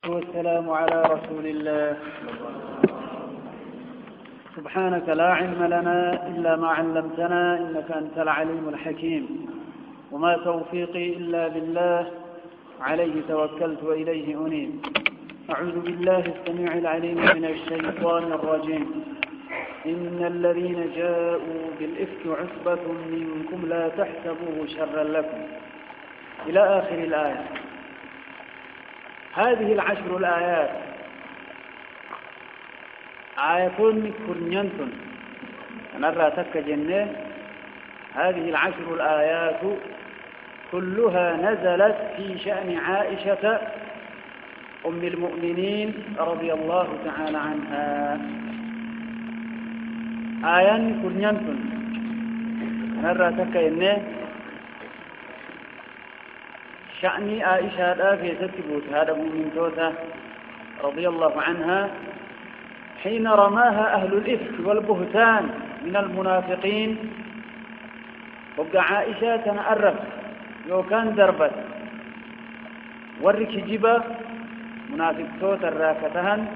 والسلام على رسول الله. سبحانك لا علم لنا إلا ما علمتنا إنك أنت العليم الحكيم، وما توفيقي إلا بالله، عليه توكلت وإليه أنيب. أعوذ بالله السميع العليم من الشيطان الرجيم. إن الذين جاءوا بالإفك عصبة منكم لا تحسبوه شرا لكم، إلى آخر الآية. هذه العشر الآيات آية كرنينتن نرى تك جنة. هذه العشر الآيات كلها نزلت في شأن عائشة أم المؤمنين رضي الله تعالى عنها. آية كرنينتن نرى تك جنة شأن عائشة في تثبت هذا من توته رضي الله عنها حين رماها أهل الإفك والبهتان من المنافقين. وقع عائشة تنأرب يوكان دربت ورك جبا منافق توت الراكتهن.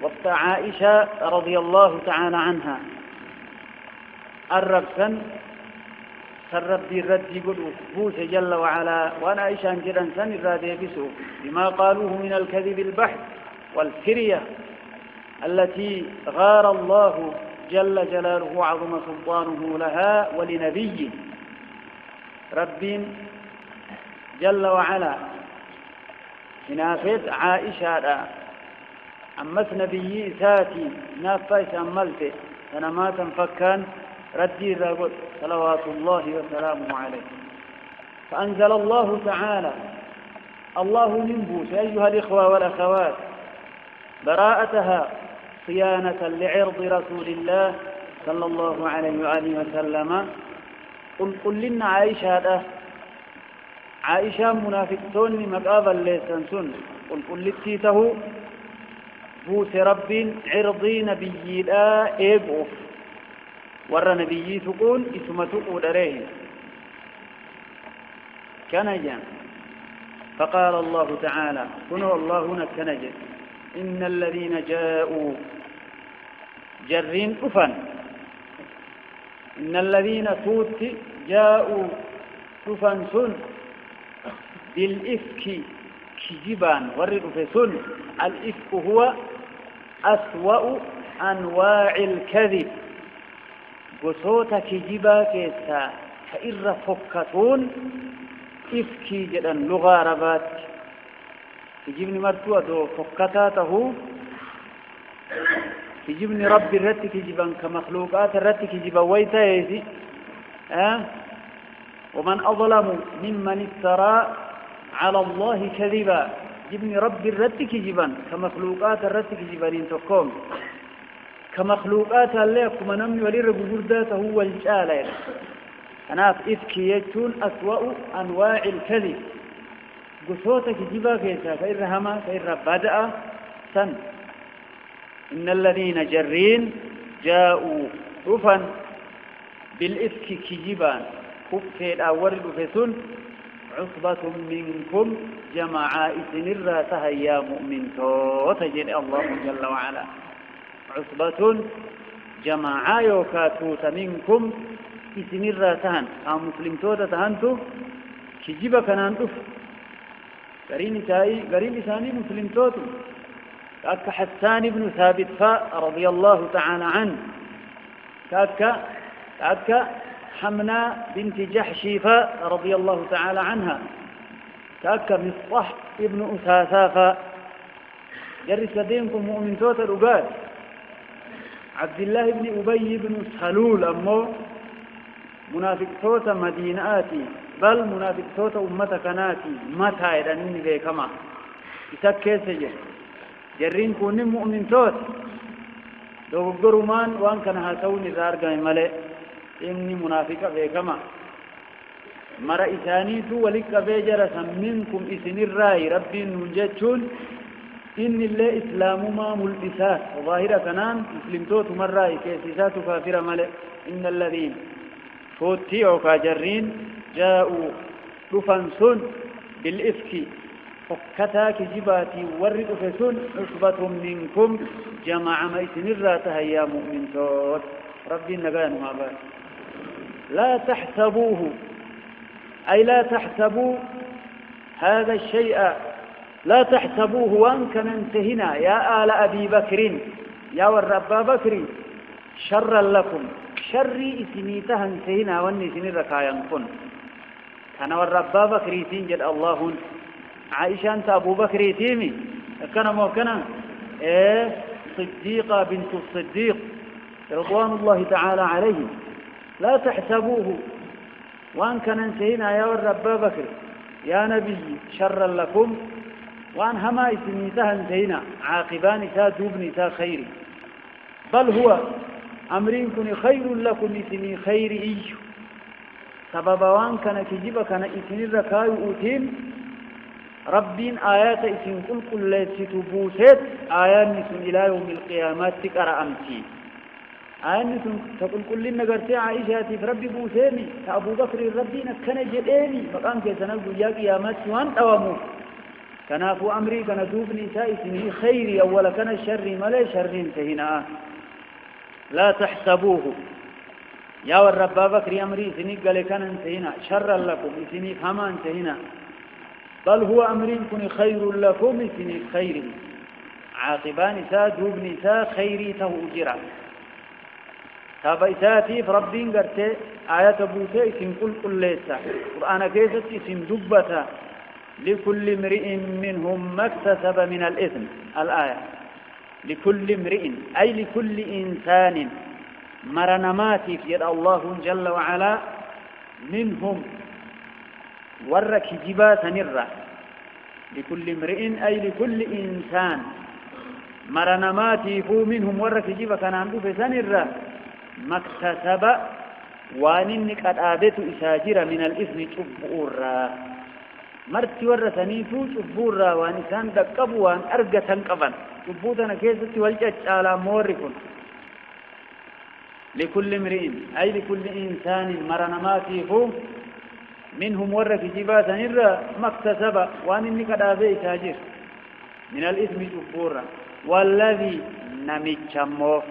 وقت عائشة رضي الله تعالى عنها الربسا سرب دي الرد يقولوا بوس جل وعلا، وانا عائشة جدا سن الراد يبسوا بما قالوه من الكذب البحث والفرية التي غار الله جل جلاله وعظم سلطانه لها ولنبيه. رب جل وعلا نافت عائشة أمس نبي ساتي نافيس أملته أنا ما تنفكان ردي الرجل صلوات الله وسلامه عليه. فأنزل الله تعالى الله ننبوس أيها الإخوة والأخوات براءتها صيانة لعرض رسول الله صلى الله عليه وآله وسلم. قل لنا عائشة منافقتون مقابل ليسنسون. قل لتيته بوس رب عرضي نبي لا إيقف ور نبي تقول اسم تقول عليه كنجا. فقال الله تعالى كنوا الله كنجا إن الذين جاءوا جرين أفن إن الذين توت جاءوا أفن سن بالإفك كجبان ورد في سن. الإفك هو أسوأ أنواع الكذب. وصوت كجبا كيسا كإر فكتون إفكي جدا لغة ربات كجبني مرتوى دو فكتاته كجبني ربي الرتي كجبا كمخلوقات الرتي كجبا ويتا يزي ومن أظلم ممن افترى على الله كذبا. جبني ربي الرتي كجبا كمخلوقات الرتي كجبا لنتقوم كمخلوقات الله كما نمي ولير بجرداته هو الجالة. أنا إفكي يجون أسوأ أنواع الكذب. قصوتك جبا كيسا كإر هما كإر بدأ سن. إن الذين جرين جاءوا رفا بالإفك كجبان كفت أول بفسن عصبة منكم جماعة إسنر تهيا مؤمن توتجد الله جل وعلا. عصبة جماعة يوكاتوت منكم إسنر تهن أو مسلم توتا تهنتو كجبا كنان أف قرين إساني مسلم توتو كأك حسان بن ثابت رضي الله تعالى عنه. كأك حمنا بنت جحشي رضي الله تعالى عنها. كأك مصطح ابن أساسا جرس دينكم مؤمن توتا الأقاد. عبد الله بن أبي بن سلول أمو منافق توتا مديناتي بل منافق توتا أمتكناتي متى إذن بكما يسكي سجل جرين كون مؤمن توت لو قرمان وان كان هاتوني ذارقا ملئ إني منافق بكما مرا إسانيتو ولك بجرسا منكم إسن الرأي ربي ننجتشون إن الله إسلام ما ملبسات وظاهرة كنان مسلم توت مرأي كيسيسات كافرة ملئ. إن الذين فوتيعوا كاجرين جاءوا رفنسون بالإفك فكتا كجباتي ورد فسن عصبة منكم جمع ميتن الراتها يا مؤمن توت ربي نغان ما بال لا تحسبوه أي لا تحسبوا هذا الشيء لا تحسبوه وان كان انتهنا يا آل أبي بكر يا والرب بكر شرا لكم شري اسميتها انتهنا واني سنركا ينقن كان والرب بكر تنجد الله عائشة أنت أبو بكر تيمي كان موكنا صديقة بنت الصديق رضوان الله تعالى عليه لا تحسبوه وان كان انتهنا يا والرب بكر يا نبي شرا لكم وان هما اسميتها انتهنا عاقبان تا دوبني تا خيري بل هو أمرينكم خير لكم اسمي خير إيش سبب وان كان كجيب كان اسمي الركاي أوتين ربين آيات اسم كل التي تبوست آيات نسم إلى يوم القيامات تقرأ أمتي آيات نسم تقول كل نقرتي عائشة في ربي بوسيني أبو بكر ربي نكنا جديني مقام كيسنا يا قيامات وان أوامو كنافو أمري كان دوبني تا اسمه خيري أولا كان الشر ملا شر انتهنا لا تحسبوه يا والرب بكر أمري سني قال كان انتهنا شرا لكم سني فما انتهنا بل هو أمريكم خير لكم سني خير عاقبان تا دوبني تا خيري تهوجرا تابيتاتي فربين قرتي آيات بوتي اسم كل ليسا قرآن كيست اسم دبتا لكل امرئ منهم ما اكتسب من الإثم الآية لكل امرئ أي لكل إنسان مرنماتي في يد الله جل وعلا منهم ورك جبات نرى لكل امرئ أي لكل إنسان مرنماتي فو منهم ورك جبا كان عنده في سنرى ما اكتسب واننك أدابت إساجر من الإثم تبؤرا مرتي ورثنيتو شبورا وانسان دقبوا وان أرقة قبا شبوتنا كيستي والجج على موركم لكل امرئ أي لكل إنسان مرنماتي فو منهم ورك جباتا نرى ما اكتسب وان انك دابي تاجر من الإثم شبورا والذي نمجمه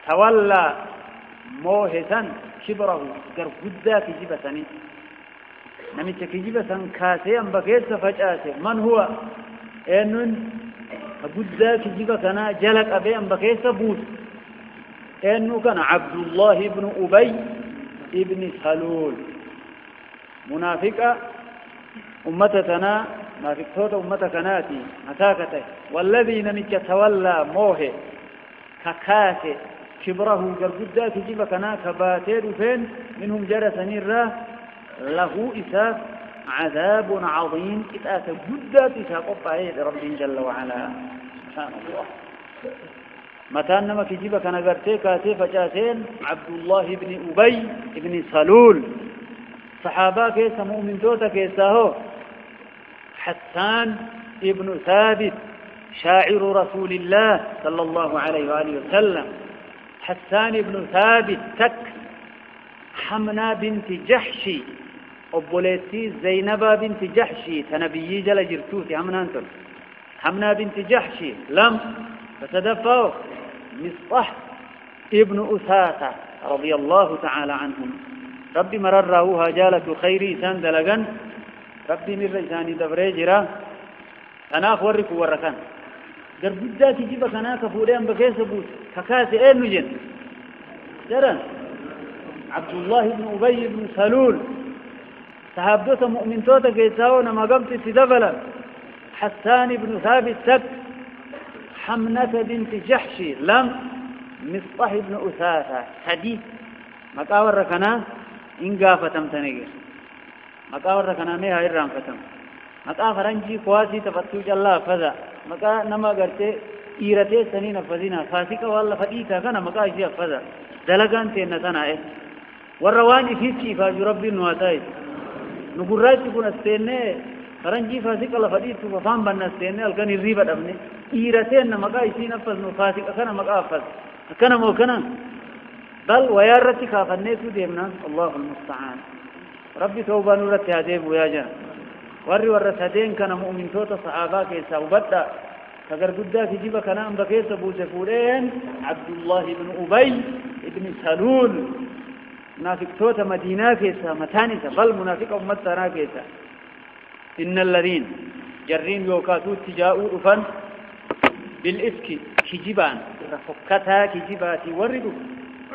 تولى موهسا كبره قرقدا كجبتني نمت كجبة كاسي أم بكيس فجأته من هو إنن قدا كجبة كنا جلك أبي أم بكيس بوس إنه كان عبد الله بن أبي ابن سلول منافقة أمتنا منافقة أمتكناتي مساكته والذي نمت تولى موه ككاسي كبره قدا كجبة كنا كباتير فين منهم جرس نيره له إساف عذاب عظيم إتأتى جدات إساف أبعي رب جل وعلا سبحان الله متى أنما كجيبك أنا قرتي كاتي فجاتين عبد الله بن أبي بن سلول صحابة كيسا مؤمن توتا كيسا هو حسان ابن ثابت شاعر رسول الله صلى الله عليه وآله وسلم حسان ابن ثابت تك حمنا بنت جحشي أبوليتي زينبا بنت جحشي تنبيي جل جرتوتي حمنا بنت جحشي لم فتدفعوا مصطح ابن أثاثة رضي الله تعالى عنهم ربي مررهوها جالة خيري سندلغا ربي من رجاني دبريجرا أنا أخورك وركان قربدا تجيبك أنا كفوريان بكيس بوت ككاسي ايه نجن جران عبد الله بن أبي بن سلول صحابته مؤمن توتا كيساونا ما قمت تدبلا حسان بن ثابت سك حمنة بنت جحشي لم مصطح بن أثاثة حديث مقاور ركنا إن قافتم تنقر مقاور ركنا ميها إرام فتم مقا فرنجي قواسي تفتو جلا فذا مقا نما قرتي إيرتي سنين فذينا فاسقة والله فديتا كان مقا إشياء فذا دلقان تينتنا والرواني فيتشي فاجو ربي النواتاي نقرأتي كنا استيني فرنجي فاسقة الله فديتو ففام بنا استيني الكان الريبة أبني إيرتين مقا إشي نفذ نفاسقة كان مقا أفذ كان مو كان بل ويارتي خافنيتو ديمنا الله المستعان ربي توبة نورتي هديب ويا جان ورّ سدين كان مؤمن توت صحابة كيسا وبدأ فقر قدا كجيبا كان أم بكيسا بوسفورين عبد الله بن أبي بن سلول منافق توت مدينة كيسا متانسة بل منافق أمتنا كيسا إن الذين جرين يوكاتو تجاؤوا أفن بالإفك كجبان رفكتها كجباتي وردوا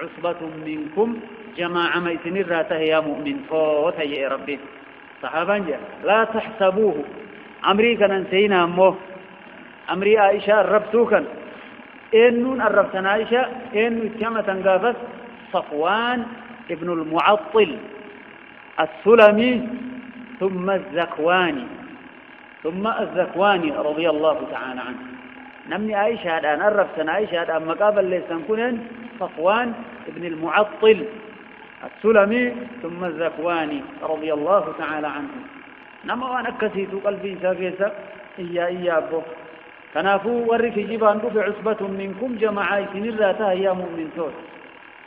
عصبة منكم جماعة ما يتنراته يا مؤمن فوتي يا ربي صحابا لا تحسبوه أمريكا ننسينا أمه أمري عائشة الربتوكا إنون الربتنا عائشة إنو كما تنقافت صفوان ابن المعطل السلمي ثم الزكواني رضي الله تعالى عنه نمني عائشة الآن الربتنا عائشة الآن مقابل ليس نكون صفوان ابن المعطل السلمي ثم الزكواني رضي الله تعالى عنه نما وانا كسيت قلبي ساكيسا إيا أبو كنافو ورك جبان بعصبة منكم جماعة نراتا يا مؤمن توت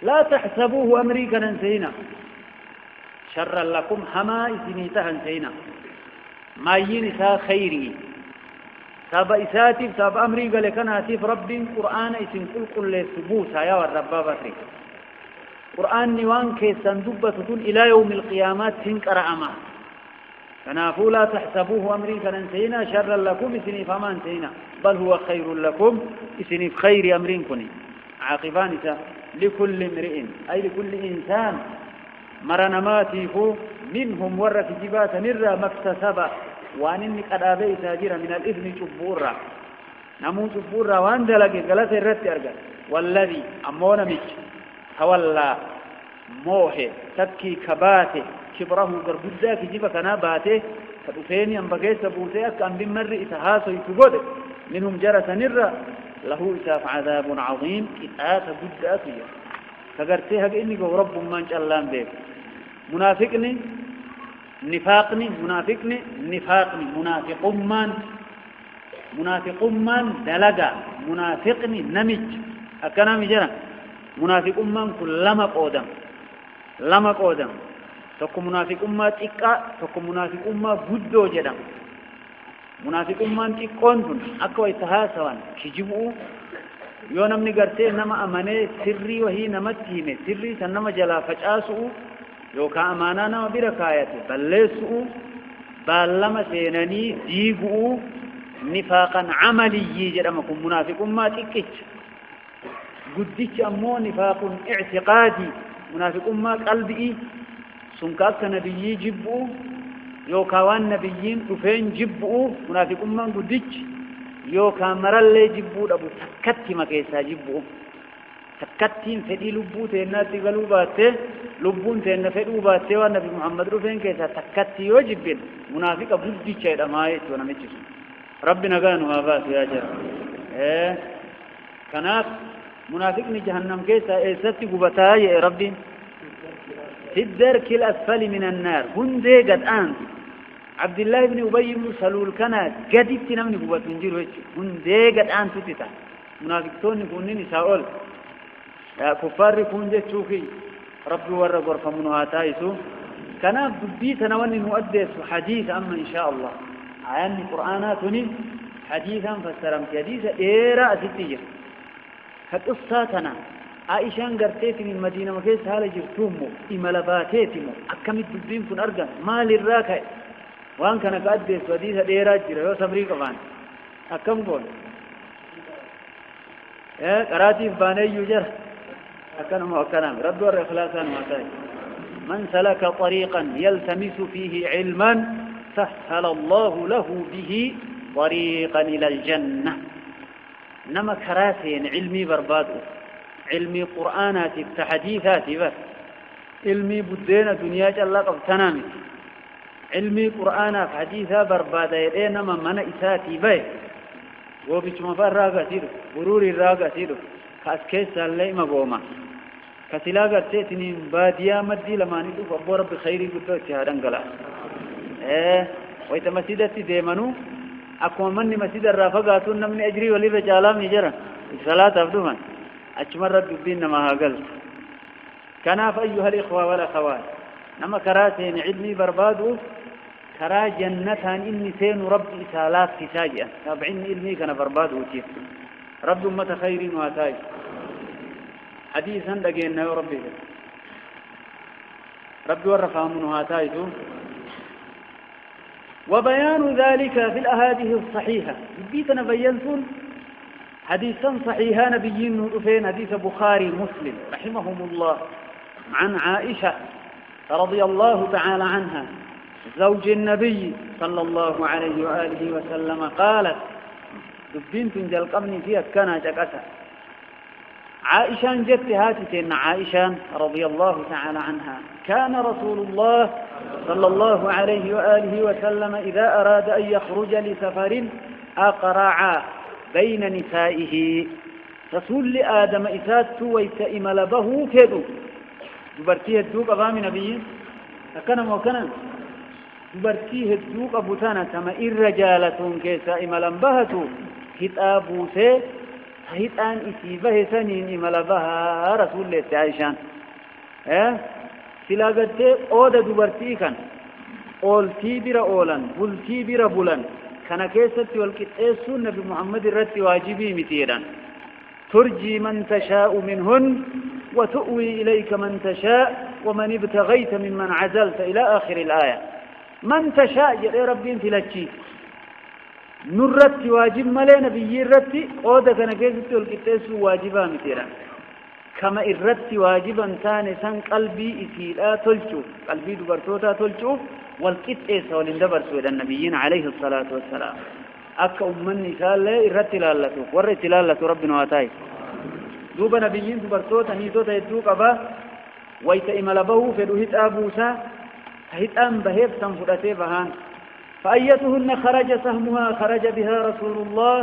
لا تحسبوه أمريكا ننسينا شرا لكم حما إسنيتها نسينا ما ينسى خيري ساب إساتف ساب أمريكا لكناتف رب قرآن إسن قل لسبوسا يا والربا بكري قرآن نوان كيسان دبتتون إلى يوم القيامات تنكر أما فنافو لا تحسبوه أمريكا ننسينا شرا لكم إسني فما نسينا بل هو خير لكم إسني خير أمريكم عاقبان لكل امرئ أي لكل إنسان مرنماتيفو منهم ورث جبات نرى مكتسب وان إنك أدابي تاجر من الإذن شبورا نمو شبورا وان دلقي قلت الرد أرقى والذي أمونا مج تولى موحي تبكي كباته كبره قربدا كجيبا كنا باته فأفيني أن بقيت بوتيك أن بمر إتهاسو يتقود منهم جرس نرى له إساف عذاب عظيم إتآت بدا فيه فقرتيها بإنك ورب ما إن شاء الله بيك منافقني نفاقني منافق من دلقا منافقني نمج أكنا مجرى منافق من كل لما قودم تكو منافق ما تيكا تكو منافق ما بدو جدام منافق من تيكون دون أكو إتهاسوان كجبو yoo namni gartee nama amanee sirrii wahii namatti hime sirrii san nama jalaa facaasu'u yookaan amaanaa nama bira kaayate balleessu'u baallama seenanii diigu'u nifaaqan camaliyyii jedhama kun munaafiqummaa xiqqicha guddichi ammoo nifaaqun ictiqaadii munaafiqummaa qalbii sun ka akka nabiyyii jibbu'u yookaan waan nabiyyiin dhufeen jibbu'u munaafiqummaan guddichi yookaan marallee jibbuu dhabu takkatti makeessaa jibbu takkattiin fedhii lubbuu teennaatti galuu baattee lubbuun teenna fedhuu baattee waan nabi Muhammad dhufeen keessaa takkatti yoo jibbin munaafiqa guddicha jedhamaa jechuudha namichi sun rabbi nagaa nu haa baasu yaa jara kanaaf munaafiqni jahannam keessaa eessatti gubataa jedhe rabbiin fi darki al-asfali min annaar hundee gad aantu عبد الله بن أبي بن سلول كان قديت نمني قوات من جيره هندي قد آن تتتا منافقتون يكونين ساول كفار يكون جي تشوكي ربي ورق ورفا منهاتايسو كان بديت نواني نؤدس حديث أما إن شاء الله عياني قرآناتني حديثا فسرمت حديثا إيراء ستيجر فقصاتنا عائشان قرتيت من مدينة مكيس هالا جرتومو إمالباتيتمو أكمت بدين كن أرقا مال الراكي وان كان قادس وديث ديرات جرى يو سمري قفان أكم قول قراتي فباني يجر أكنم رد والإخلاصان معتاي من سلك طريقا يلتمس فيه علما سهل الله له به طريقا إلى الجنة نما كراسين علمي بربادو علمي قرآنات تحديثات بس علمي بدين دنيا جل قبتنامي علمي قرآن حديثا بربادا يدينما من إساتي بي وبيشما فراغا سيدو بروري راغا سيدو كاسكيس اللي مقوما كسلاغا تيتني باديا مدي لما ندو فبو رب خيري قدو اتحادن قلا ويتا مسيدتي ديمانو أكما مني مسيد الرافقاتون نمني أجري ولي رجالام يجرا الصلاة أفدوما أجمر الدبين نما هاقل كان فأيها الإخوة والأخوات نما كراسين علمي بربادو كرا جنتان إني سين رب إسالات كساجئا تابعين إلمي كان برباد وتيف رب أمة خير واتاي حديثا لقينا يا ربي ربي ورفع منه هاتاي وبيان ذلك في الأحاديث الصحيحة بيتنا بينتون حديثا صحيحا نبيين نؤفين حديث بخاري مسلم رحمهم الله عن عائشة رضي الله تعالى عنها زوج النبي صلى الله عليه وآله وسلم قالت بنت جل قبني فيها كان جكسا عائشة جت هاتتين عائشة رضي الله تعالى عنها كان رسول الله صلى الله عليه وآله وسلم إذا أراد أن يخرج لسفر أقرع بين نسائه رسول لآدم إسات ويتئم لبه كدو دبرتيه الدوق أبامي نبي أكنا موكنا دبرتيه الدوق أبوتانا كما الرجالة كيسا إملنبهتو كتابو سي هيتان إسيبه سنين إملبها رسول الله تعيشان سلاغت أودا دبرتي كان أولتي برا أولا بلتي برا بلن كان كيست والكتئس نبي محمد الرد واجبي مثيرا ترجي من تشاء منهن وتؤوي إليك من تشاء ومن ابتغيت ممن عزلت إلى آخر الآية من تشاء يا ربي انت لتشي نرت واجب ملي نبي الرد أودا كان كيست والكتئس واجبا مثيرا كما الرد واجبا ثاني سن قلبي إسيلا تلشو قلبي دبرتوتا تلشو والكتئس ولندبر سوى النبيين عليه الصلاة والسلام أكا أمن نسال لا الرد لالته ورد لالته ربنا واتاي دوب نبيين دبرتوتا نيتوتا يدوك أبا ويتا إملبه فدوهت أبوسا هت أم بهيب سنفرته بهان فأيتهن خرج سهمها خرج بها رسول الله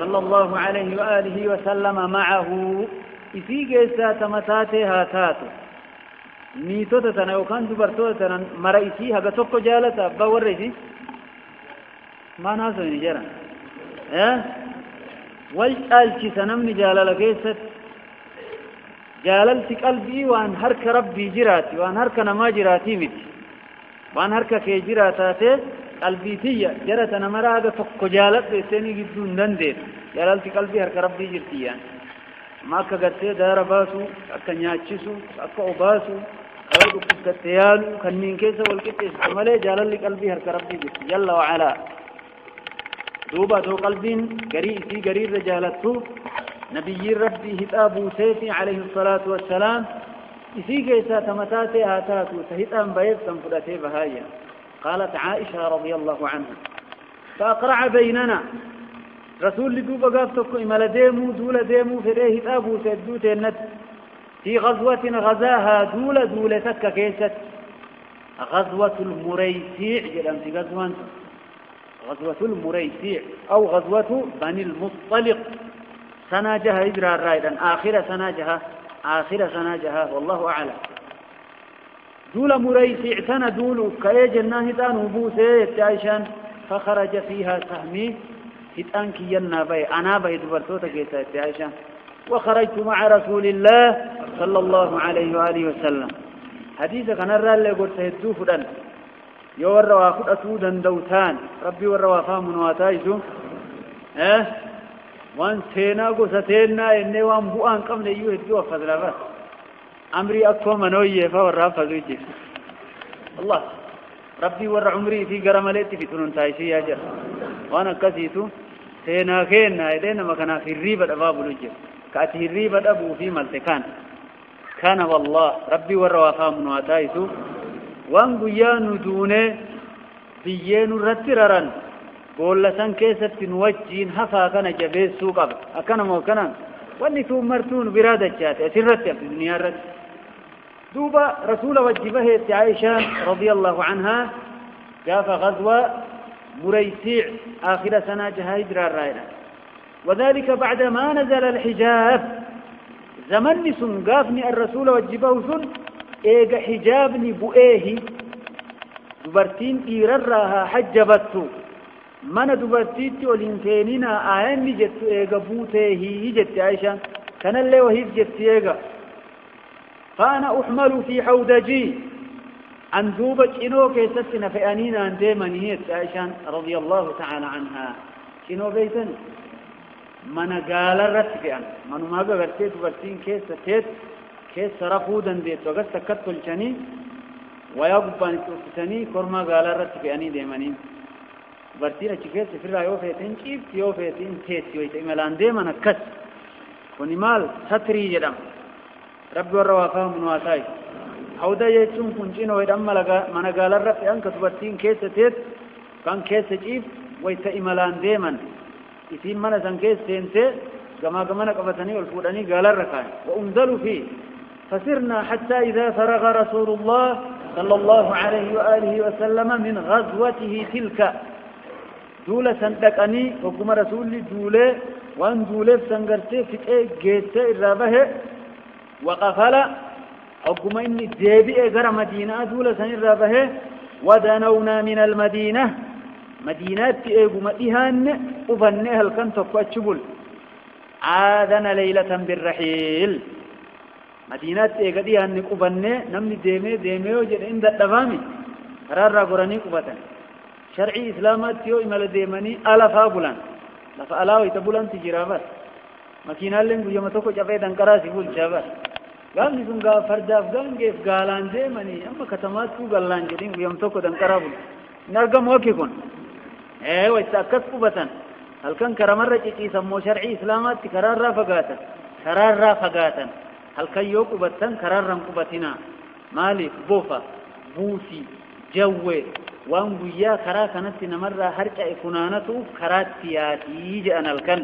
صلى الله عليه وآله وسلم معه إفي جيسا تمتاتها تاتو نيتوتا تنا وكان دبرتوتا تنا مرئيسي هذا توقع جالتا باوريسي ما ناسو نجرا والجالشي سنمني جالة كيست جاللت قلبي وان هرك ربي جراتي وان هرك نما جراتي مت وان هرك كي جراتاتي قلبي تيا جرتنا مرا هذا توقع جالت سيني جدون دندير جاللت قلبي هرك ربي جرتيان ما كغتي دار باسو اكنياچسو اكوباسو اودو كتيالو كنين كيس والكتيس عمله جلال قلبي هر ربي جل وعلا دوبا دو قلبين غريسي غرير رجالتو نبي ربي هتابو سيفي عليه الصلاة والسلام إسي كيسا تمتاتي هاتاتو سهتان بيت سنفدتي بهايا قالت عائشة رضي الله عنها فأقرع بيننا رسول دوبا قافتك إمالا ديمو دولا ديمو فريه تابو سيدو تينت في غزوة غزاها دولا تكا كيست غزوة المريسيع جلام في غزوة المريسيع أو غزوة بني المصطلق سناجها إجرى الرائدا آخر سناجها والله أعلم دولا مريسيع سنة دولو كأي جناه تانو بوسي عائشان فخرج فيها سهمي هتانك ينا بي أنا بي دبرتوتا كيسا عائشة وخرجت مع رسول الله صلى الله عليه وآله وسلم حديثة كان الرأي قلت سيدو فدن يور وافد أسودا دوتان ربي ور وافام واتايسو وان سينا قسطينا إني وان بوان قمنا يهدو وفضل بس أمري أكو منوية فورا فضوجي الله ربي ور عمري في قرماليتي في تنون تايسي يا جر وانا كسيتو سينا كينا إذن ما كان في الريبة أباب الوجه كأتي الريبة أبو في ملتكان كان والله ربي وروا من واتايسو وان قيانو دونه بيينو رتررن قول لسان كيست نوجين حفا كان جبيس سوق أكنا موكنا واني تؤمرتون برادة جاتي أترتي في الدنيا رد دوبا رسول وجبه عائشة رضي الله عنها جاف غزوة مريسيع آخر سنة جهاجر الرائنة وذلك بعد ما نزل الحجاب زمن سنقافني الرسول وجبه سن إيقى حجابني بؤيه دبرتين إيررها حجبته من دبرتيت والإنسانين آياني جت إيقى بوته جت عائشة كان اللي وهيب جت إيقى فأنا أحمل في حودجي أن دوبة إنو كيستنا في أنينا أن ديمانية عائشة رضي الله تعالى عنها إنو بيتن من قال الرتفئا من ما قبرتيت وبرتين كيس رفودا ديت وقد سكت الجني ويقبان التوفتني كرما قال الرتفئاني ديمانين برتين أشكيس في الرأي وفيتين كيف يوفيتين تيت ويتعملان ديمان كس ونمال ستري جدام رب والروافهم من واساي هودا يجون كنجين ويدام من قال الرتفئان كتبرتين كيس تيت كان كيس جيف ويتعملان ديمان إثيم من سنكيس تنتي كما قبتني والفوداني قال الركان وأنزلوا فيه فسرنا حتى إذا فرغ رسول الله صلى الله عليه وآله وسلم من غزوته تلك دولة سندقني وكما رسول دولة وان دولة سنغرتي فكي جيت الرابه وقفل وكما إني ديبئ غير مدينة دولة سن الرابه ودنونا من المدينة مدينات إيقوم إيهان أفنيها الكن تفاتشبول عادنا ليلة بالرحيل مدينات إيقاديهان أفنيه نمني ديمي وجد عند الدفامي رارا قراني قبطان شرعي إسلامات يو إمال ديماني ألفا بولان لفا ألاوي تبولان تجرابات مكينا لين قيامتوكو جفاية دنكراسي بول جابات قام نسنقا فرداف قام كيف قالان ديماني أما كتمات كو قالان جدين قيامتوكو دنكرابول نرقم وكي كون ايوه يتأكد قبطان هل كان كرمرة يسمو شرعي إسلامات كرارا فقاتا هل كان يو قبطان كرارا قبطنا مالك بوفا بوسي جوي وان قويا كرا كانت نمرة هرجع إفنانته كرات سياتي جأنا الكن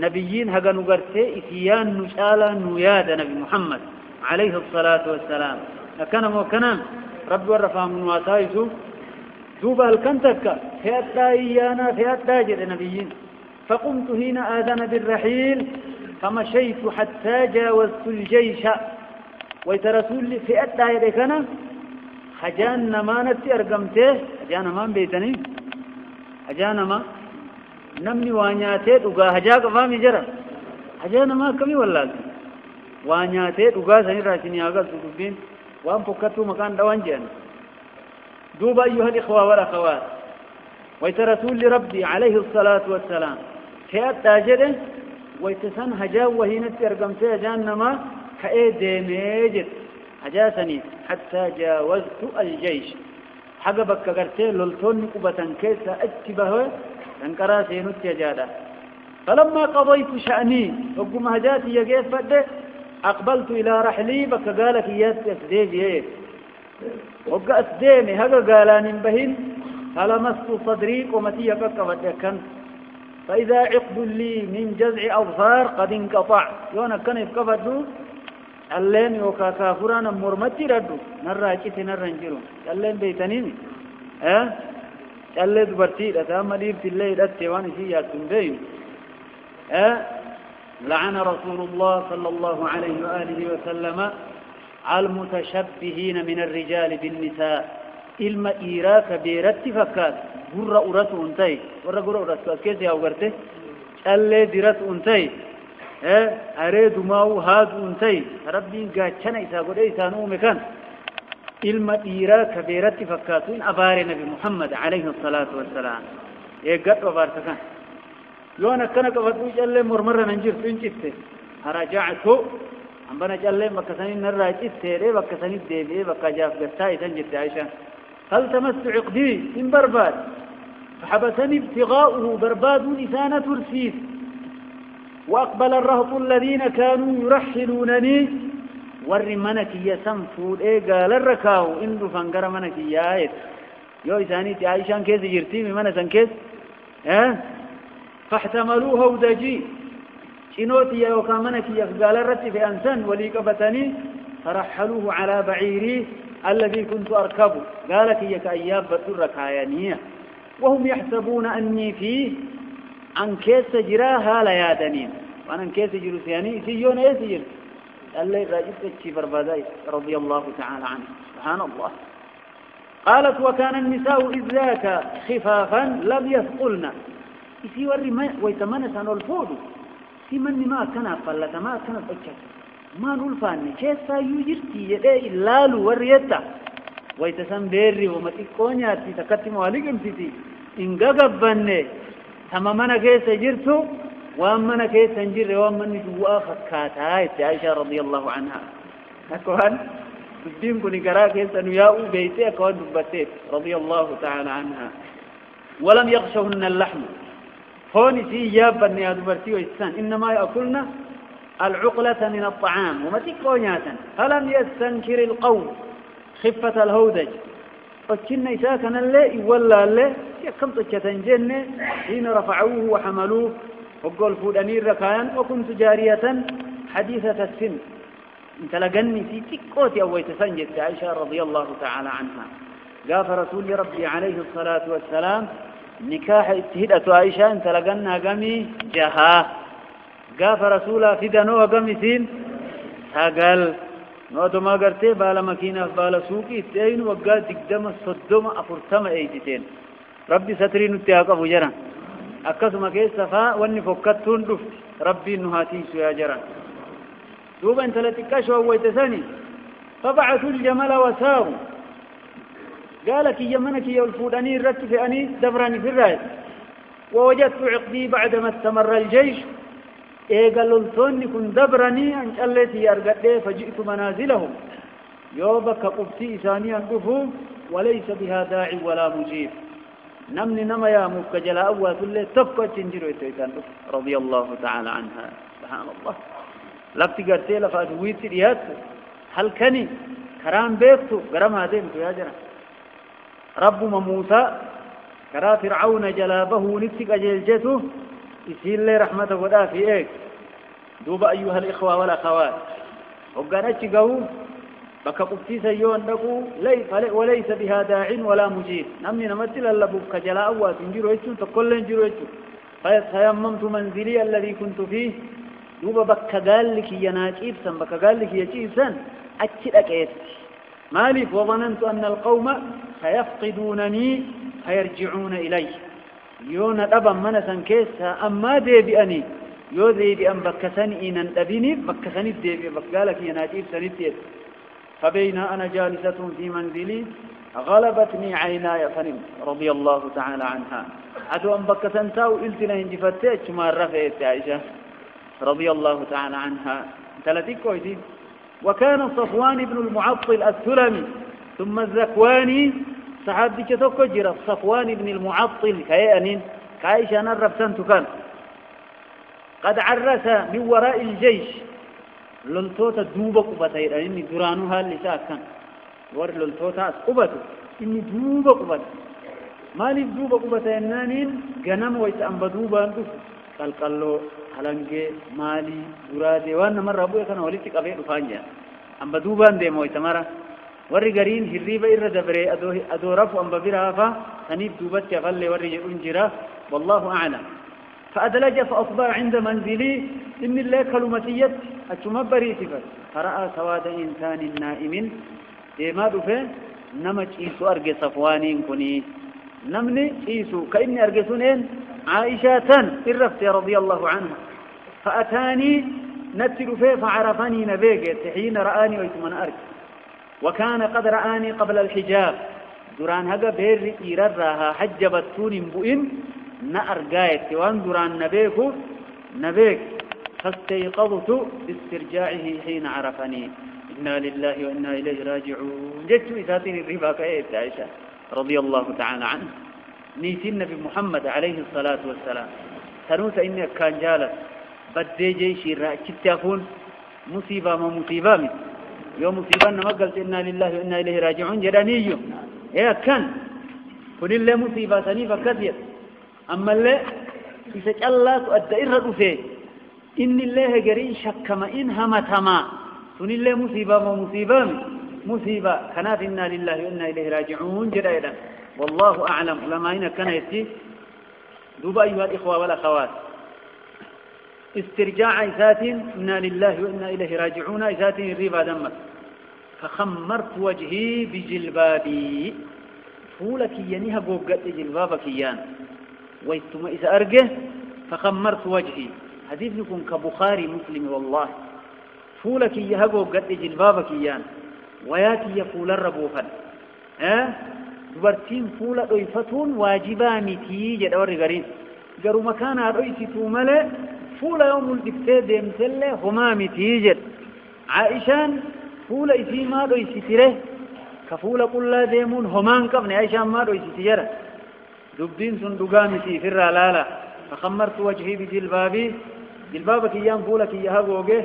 نبيين هقا نقرتي إثيان نشالا نياد نبي محمد عليه الصلاة والسلام لكن موكنا رب ورفع من واسايسو دوبا الكنتك فيأتا إيانا فيأتا جد نبيين فقمت هنا آذن بالرحيل فمشيت حتى جاوزت الجيش ويترسول لي فيأتا يدكنا حجان ما نتي أرقمته حجان ما بيتني حجان ما نمني وانياتي وقا حجاك فامي جرى حجان ما كمي والله وانياتي وقا سني راشني آغاز تدبين وان فكتو مكان دوان جان دوب أيها الإخوة والأخوات ويترسول لربي عليه الصلاة والسلام فيات تاجره ويتسن هجاو وهينت أرقمته جانما كأيدي ميجد حجاسني حتى جاوزت الجيش حقبك قرتي للتون قبة كيسا أجتبه تنكراسي نتجادا فلما قضيت شأني وقم هجاتي يقيت فده أقبلت إلى رحلي بك قالك يات أسديبي وقا أسديمي هقا قالان بهن فلمست صدري ومتي يقك ودكن فإذا عقد لي من جزع أظفار قد انقطع يونا كان يفكفدو اللين يوكا كافرانا مرمتي ردو نرى كيسي نرى نجرو اللين بيتنيني اللين دبرتي لتاما ديبت الليل التواني سياتون بيو لعن رسول الله صلى الله عليه وآله وسلم المتشبهين من الرجال بالنساء ilma dhiiraa ka beeratti fakkaatu gurra uratu untai warra gurra uratu askeessa yaa ugarte callee diratu untai areedumaa'u haadu untai rabbiin gaachana isaa godhee isaan uume kan ilma dhiiraa ka beeratti fakkaatu in abaare nabi muhammad alayhi salaatu wassalaam eeggadhu abaarsa kan yoon akkana qabadhu callee mormarra nan jirtu in cifte harajactu ambana callee bakka sanin narraa cifteedhe bakka sanit deebi'ee bakka jaaf gastaa isan jirte aisha فالتمست عقدي من برباد فحبسني ابتغاؤه برباد لسان ترسيس وأقبل الرهط الذين كانوا يرحلونني ورمنك يسنفود قال الركاو إنه فانقر منك يايت يو إساني عايشان كيس جرتي من سن كيس فاحتملوه ودجي شنوتي يو كامنك يقال الرتي في أنسان وليقفتني فرحلوه على بعيري الذي كنت أركبه قالك إياك أياب بطرك عيانية وهم يحسبون أني فيه عن كيس جراها ليادنين وأنا كيس جرسياني سيون إيه سيجر قال لي راجبت الشفر بذاي رضي الله تعالى عنه سبحان الله قالت وكان النساء إذ ذاك خفافا لم يثقلن يسي وري ما ويتمنى سنو الفود في من ما كان فلت ما كان بجد ما نلفاني كيسا يجرتي يدي اللالو وريتا ويتسم بيري ومتكونياتي تكتم عليكم سيتي إن جبني تمامنا كيس جرتو وأمنا كيس نجر وأمني جوا خكاتها عائشة رضي الله عنها أكوان الدين كوني قرا كيس أنو ياو بيتي أكوان دبتيت رضي الله تعالى عنها ولم يغشهن اللحم هوني سي يابني أدبرتي وإنسان إنما يأكلن العقلة من الطعام ومتكونياتا فلم يستنكر القول خفة الهودج فكنا إساكنا اللي ولا اللي كم تشتنجن حين رفعوه وحملوه وقال فوداني ركايا وكنت جارية حديثة السن انت لقني في تكوتي أو يتسنجد عائشة رضي الله تعالى عنها قاف رسول ربي عليه الصلاة والسلام نكاح اتهدأت عائشة انت لقنا قمي جها قاف رسولا فدنو قمي سين ساقل نوتو ما قرتي بالا مكينة بالا سوقي اتين وقال تقدم الصدوم أفرتم ايتين ربي سترين اتهاقف جرا أكسما كيس سفا واني فكتون دفت ربي نهاتيس يا جرا دوبا انت لتكاشوا ويتساني فبعثوا الجمل وساروا قالك يمنك يا الفوداني رت في أني دبراني في الراية ووجدت عقدي بعدما استمر الجيش قالوا لتوني كن دبرني أن التي يرقد فجئت منازلهم يوبك قبتي إسانيا دفو وليس بها داعي ولا مجيب نمني نما يا مكجل أول كله تفقى تنجروا إتيتان رضي الله تعالى عنها سبحان الله لفتي قرتي لفاتويت ريات هل كني كرام بيكتو قرم هاتين يا جرى رب موسى كرا فرعون جلابه نتك جلجته يسير لي رحمته ودا في ايك دوب أيها الإخوة والأخوات وقالت قو بك قبتي سيون دقو وليس بها داع ولا مجيب نمني نمثل اللبوك كجلاء واتنجيرو يتشو تقول لنجيرو يتشو فيتيممت منزلي الذي كنت فيه دوب بك قال لك يناجيب سن بك قال لك يجيب سن أتشلك يتش مالك وظننت أن القوم سيفقدونني فيرجعون إلي يونا أبا منسا كيسا أما دي بأني يو دي بأن بكسني إنان أبيني بكسني دي بكالك يناجيب سنتيت فبين أنا جالسة في منزلي غلبتني عيناي فنم رضي الله تعالى عنها أدو أن بكسن تاو إلتنا هنجفتيت ما رفعت عائشة رضي الله تعالى عنها ثلاثين كويتي وكان صفوان بن المعطل السلمي ثم الزكواني صحابي كتوكجر صفوان بن المعطل كيانين كايشا نرب سنتكان قد عرس من وراء الجيش للتوتا دوبا قبتين إني درانوها اللي ساكن ور للتوتا قبتو إني دوبا قبت مالي دوبا قبتين نانين جنم ويتأمب دوبا قلقلو هلنجي مالي درادي وانا مرة أبويا كان وليتك أبيع رفانجا أمب دوبا دي مويتمرة ورّي قرين هرّيبا إرّا دبري أدو رفو أم ببرافا تنيب دوبت يغلي ورّي أنجرا والله أعلم فأدلج فأصبع عند منزلي إن الله كلمتيت أتمبري سفر فرأى سواد إنسان نائم ما دفين نمج إيسو أرقى صفوانين كني نمني إيسو كإني أرقسونين عائشة إرفت رضي الله عنها فأتاني نتل فيه فعرفني نبيك حين رآني ويتمن أرك وكان قد رآني قبل الحجاب دران هذا بير إيررها حجبتون بؤن نأرقايت وان دران نبيك فاستيقظت باسترجاعه حين عرفني إنا لله وإنا إليه راجعون جدت إساتين الربا كأيت عائشة رضي الله تعالى عنه نيتي النبي محمد عليه الصلاة والسلام سنوت إني كان جالس بدي جيشي رأيت أكون مصيبة ما مصيبة من يوم مصيبة ما قلت إنا لله وإنا إليه راجعون جرانيو يا كان كل اللي مصيبة سنيفة كثير أما اللي يسأل الله تؤدى إرهد فيه إن الله قرين شكما إن همتما سن الله مصيبة ومصيبة مصيبة كناف إنا لله وإنا إليه راجعون جرائدا والله أعلم لما هنا كان يتي دوب أيها الإخوة والأخوات استرجاع إسات إنا لله وإنا إليه راجعون إسات الربا دمك فخمرت وجهي بجلبابي فولك ينيها قوقت جلبابك يان ويتم إذا أرجه فخمرت وجهي حديث لكم كبخاري مسلم والله فولك يهقو قد جلبابك يان وياتي يقول الربوفا dubartiin fuula dhoyfatuun waajibaa mitii jedha warri gariin garuu makaanaa dhoysituu malee fuula yoo mul'iftee deemtellee homaa mitii jedha Aishaan fuula isii maa dhoysitire ka fuula qullaa deemuun homaan qabne Aishaan maa dhoysiti jira dubbiin sun dhugaa mitii firraa laala فخمرت وجهي بجلبابي جلبابك ايام فولك اياها بوقه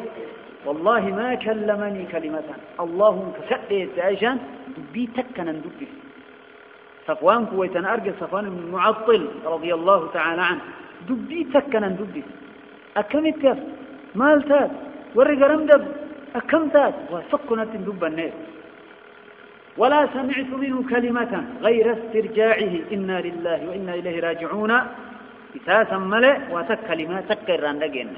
والله ما كلمني كلمة الله كسألت عيشان دبي تكنا ندبي صفوان كويتنا أرجل صفوان من معطل رضي الله تعالى عنه دبي تكنا ندبي أكمت كف مالتات ورق رمدب أكمتات وفقنا تندب الناس ولا سمعت منه كلمة غير استرجاعه إنا لله وإنا إليه راجعون إساسا ملئ وتكلمة تكران لقين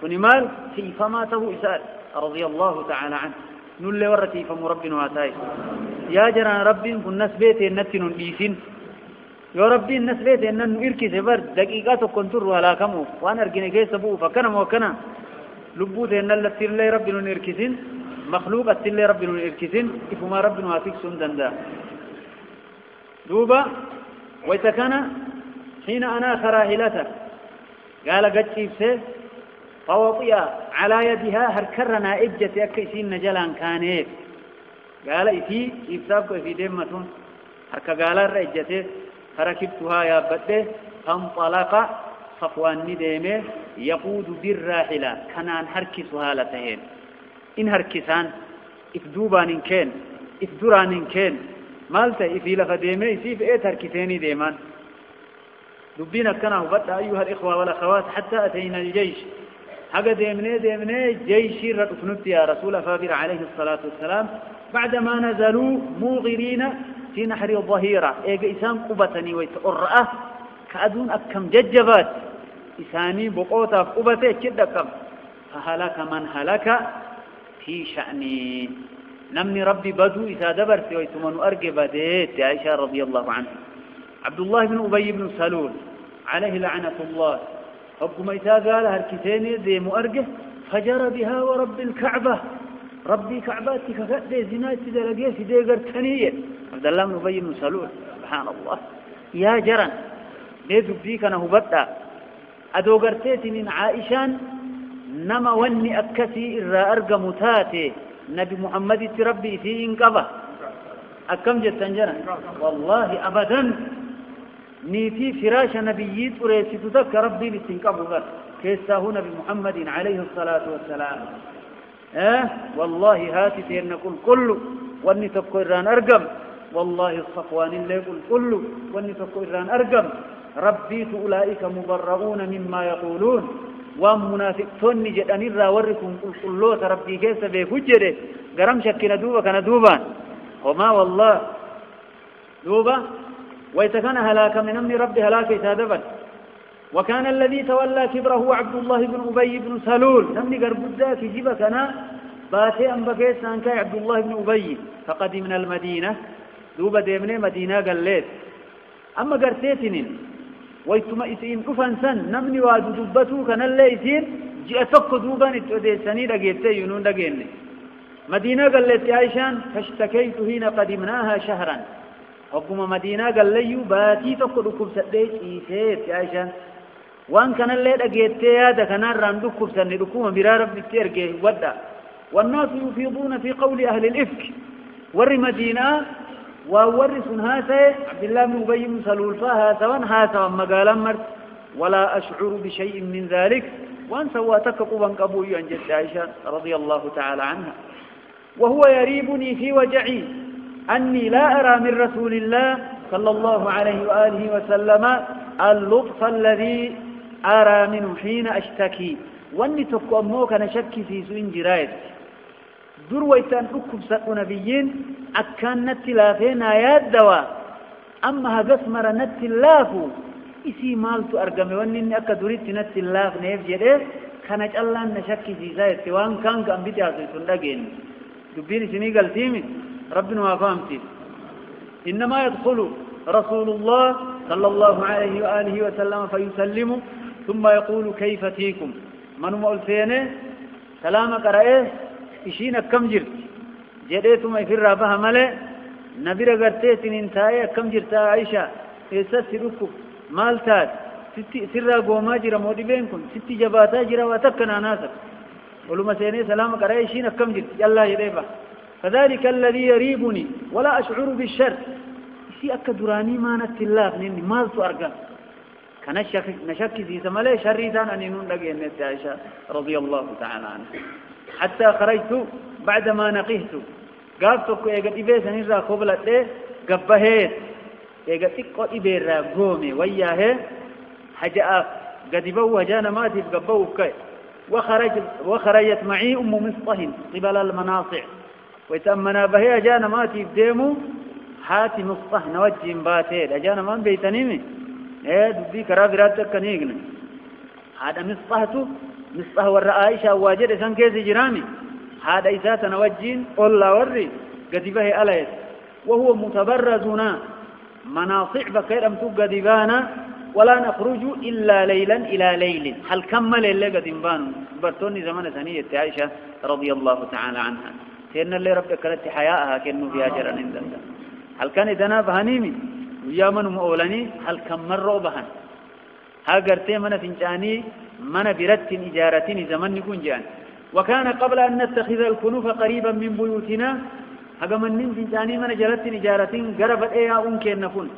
ونمال كيفماته إسال رضي الله تعالى عنه نولي ورتي فمرب واتاي يا جران رب كن بيتي نتن بيسين يا ربي بيتي أنن إركي سبر دقيقات كنتر ولا كمو وأنا أرجعني كيس أبوه فكنا وكنا لبوت أن التي اللي رب إركسين مخلوق اللي رب إركسين إفما رب واتيك سندن دا دوبا ويتكنا حين أناخ راحلته قال قد شيبسه فوطئ على يدها هركرنا إجت يكيسين نجلان كانيك قال إتي شيبسابك في دمتون هركا قال الرئجته فركبتها يا بده فانطلق صفوان نديمه يقود بالراحلة كنان هركسها لتهين إن هركسان إفدوبان إن كان إفدران إن كان مالته إفي لفديمه إسيف إيه هركسيني ديمان دبينا كنا وبدأ أيها الإخوة والأخوات حتى أتينا الجيش حقا ديمني جيش رأفنت يا رسول فابر عليه الصلاة والسلام بعدما نزلوا موغرين في نحر الظهيرة إيقا إسان قبتني ويتقرأه كأدون أكم ججبات إساني بقوتا قبته كدكم فهلك من هلك في شأني نمني ربي بدو إسا دبرت ويتمن أرقب ديت عائشة رضي الله عنه عبد الله بن أبي بن سلول عليه لعنة الله حكم إذا قال هالكتين ذي مؤرقه فجر بها ورب الكعبة ربي كعباتك فأدي زنات دلقيه في ديقر تنية عبد الله بن أبي بن سلول سبحان الله يا جرن ديدو بيك أنا هبتا أدو قرتيت من عائشان نما وني أكسي إرى أرقى متاتي نبي محمد ربي في إنقبه أكم جتنجرا والله أبدا نيتي فراش نبييت وريسيت تك ربي بسنقبه كيساه نبي محمد عليه الصلاة والسلام والله هاتي نقول كله واني تبقى إران أرقم والله الصفوان اللي يقول كله واني تبقى إران أرقم ربيت أولئك مبرؤون مما يقولون ومنافقون جدن الراوركم كلوت ربي كيس بيفجره قرم شكنا دوبا كان دوبا وما والله دوبا ويتكن هلاك من أمن ربي هلاك يتادبا وكان الذي تولى كبره عبد الله بن أبي بن سلول نمني قربدا في جبكنا باتي أم بكيس أنكا عبد الله بن أبي فقدمنا المدينة دوبا ديمني مدينة قليت أما قرتيتنين ويتما إسئين كفنسا نمني واددبتو كان اللي إسين جئتك دوبا نتوديساني لقيتي ينون لقيني مدينة قلت عائشان فاشتكيت هنا قدمناها شهرا وقم مدينة قال لي باتي تقلقب سديش إيسيت عائشان وان كان اللي لقيت هذا كان راندكب سندكم برارب بترجع ودا والناس يفيضون في قول أهل الإفك ور مدينة وورث هذا عبد الله بن أبي بن سلول فهذا هذا مقالا مرت ولا أشعر بشيء من ذلك وان سواتك قبا قبوي عن جد عائشة رضي الله تعالى عنها وهو يريبني في وجعي أني لا أرى من رسول الله صلى الله عليه وآله وسلم اللطف الذي أرى منه حين أشتكي وأني تقوموك نشكي في سوء جرايت درويتان أكب سأل نبيين أكان نتلافين آيات دواء أما هقسمر نتلافو إسي مالتو أرقمي وأني أكدريت نتلاف نيفجده كانت الله نشكي في سايت وان كان كان بدأت تندقين دبيني سني قلتيمي ربنا وفهمتي إنما يدخل رسول الله صلى الله عليه وآله وسلم فيسلم ثم يقول كيف تيكم من مؤلفينه سلامك رأيه إشينا كم جرت جديتم يفر بها ملئ نبي رغرتين انتهى كم جرتا عائشة إيسا سيركو مالتات ستي سرا قوما جرا مودي بينكم ستي جباتا جرا واتكنا ناسا ولما سيني سلام قرأيشين كم جرت يلا يريبا فذلك الذي يريبني ولا أشعر بالشر سي أكدراني ما نتلاف نيني مالتو أرقام كان نشك في زملي شريدان أن ينون لقي النت عائشة رضي الله تعالى عنها حتى خرجت بعدما نقهت قابتك إيقات إبيس نرى قبلت ليه قبهيت إيقات إقو إبيرا قومي وياه حجاء قد بوه جانا ماتي بقبوه كي وخرجت معي أم مصطه قبل المناصع ويتأمنا بهي جانا ماتي بديمو حاتي مصطه نوجه باتيل أجانا من بيتنيمي دبي كرابرات كنيغنا هذا مصطه والرئائشة واجد إسان كيسي جرامي هذا إساس نوجين الله وري قدبه أليس وهو متبرزنا مناصع بكير أمتو قدبانا ولا نخرج إلا ليلا إلى ليل هل كمل اللي قدبان برتوني زمان ثانية عائشة رضي الله تعالى عنها كأن اللي ربك كانت حياءها كأنه في أجرا عند الله هل كان إذنا بهنيمي ويامن مؤولني هل كمروا بهن هاجرتي من فنجاني من برت إجارة زمن يكون جان وكان قبل أن نتخذ الكنوف قريبا من بيوتنا هذا من فنجاني من جلت إجارة قربت إيها أمكن نكون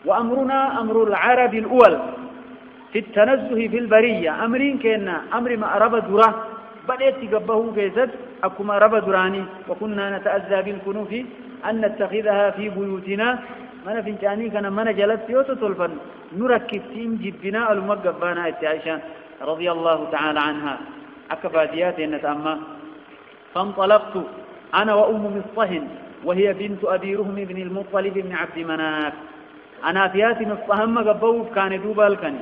وأمرنا أمر العرب الأول في التنزه في البرية أمرين كنا أمر ما أرب درا بدأت قبه كيسد أكما أرب دراني وكنا نتأذى بالكنوف أن نتخذها في بيوتنا من فنجاني كان من جلت يوتو تلفن نركب تيم جبنا المقبانا عائشة رضي الله تعالى عنها أكفاديات نتأمى فانطلقت أنا وأم مصطه وهي بنت أبي رهم بن المطلب بن عبد مناف أنا فيات مصطهم قبوف كان دوبا الكن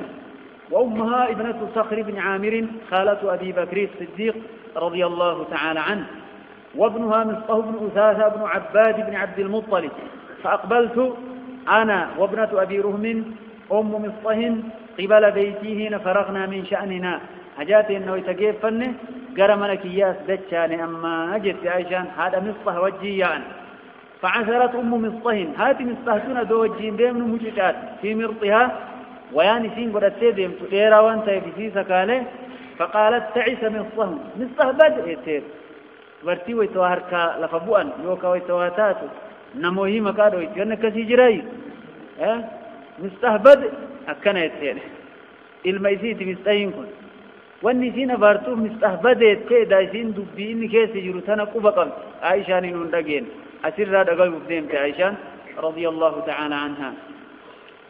وأمها ابنة صخر بن عامر خالة أبي بكر الصديق رضي الله تعالى عنه وابنها مصطه بن أثاثة بن عباد بن عبد المطلب فأقبلت أنا وابنة أبي رهم أم مصطه قبل بيتي هنا فرغنا من شأننا حاجاتي إنه يتقيفني قرم لك إياس دجاني أما أجد عائشان هذا مصطه وجيان فعثرت أم مصطه هاتي مصطهتنا دو وجين ديم مجدات في مرطها وياني سين قد ديم تديرا وانت يبسي سكالي فقالت تعيس مصطه بدء يتير ورتي ويتوهركا لفبوان يوكا ويتوهاتاتو نموهي مكادو يتغنى كسي جراي مستهبد أكنا يتسير الميسيت مستهينكم والنسين بارتوه مستهبد يتسير دايسين دبين كيسي جروتانا قبقا عائشان نندقين أسر راد أقل بدين عائشان رضي الله تعالى عنها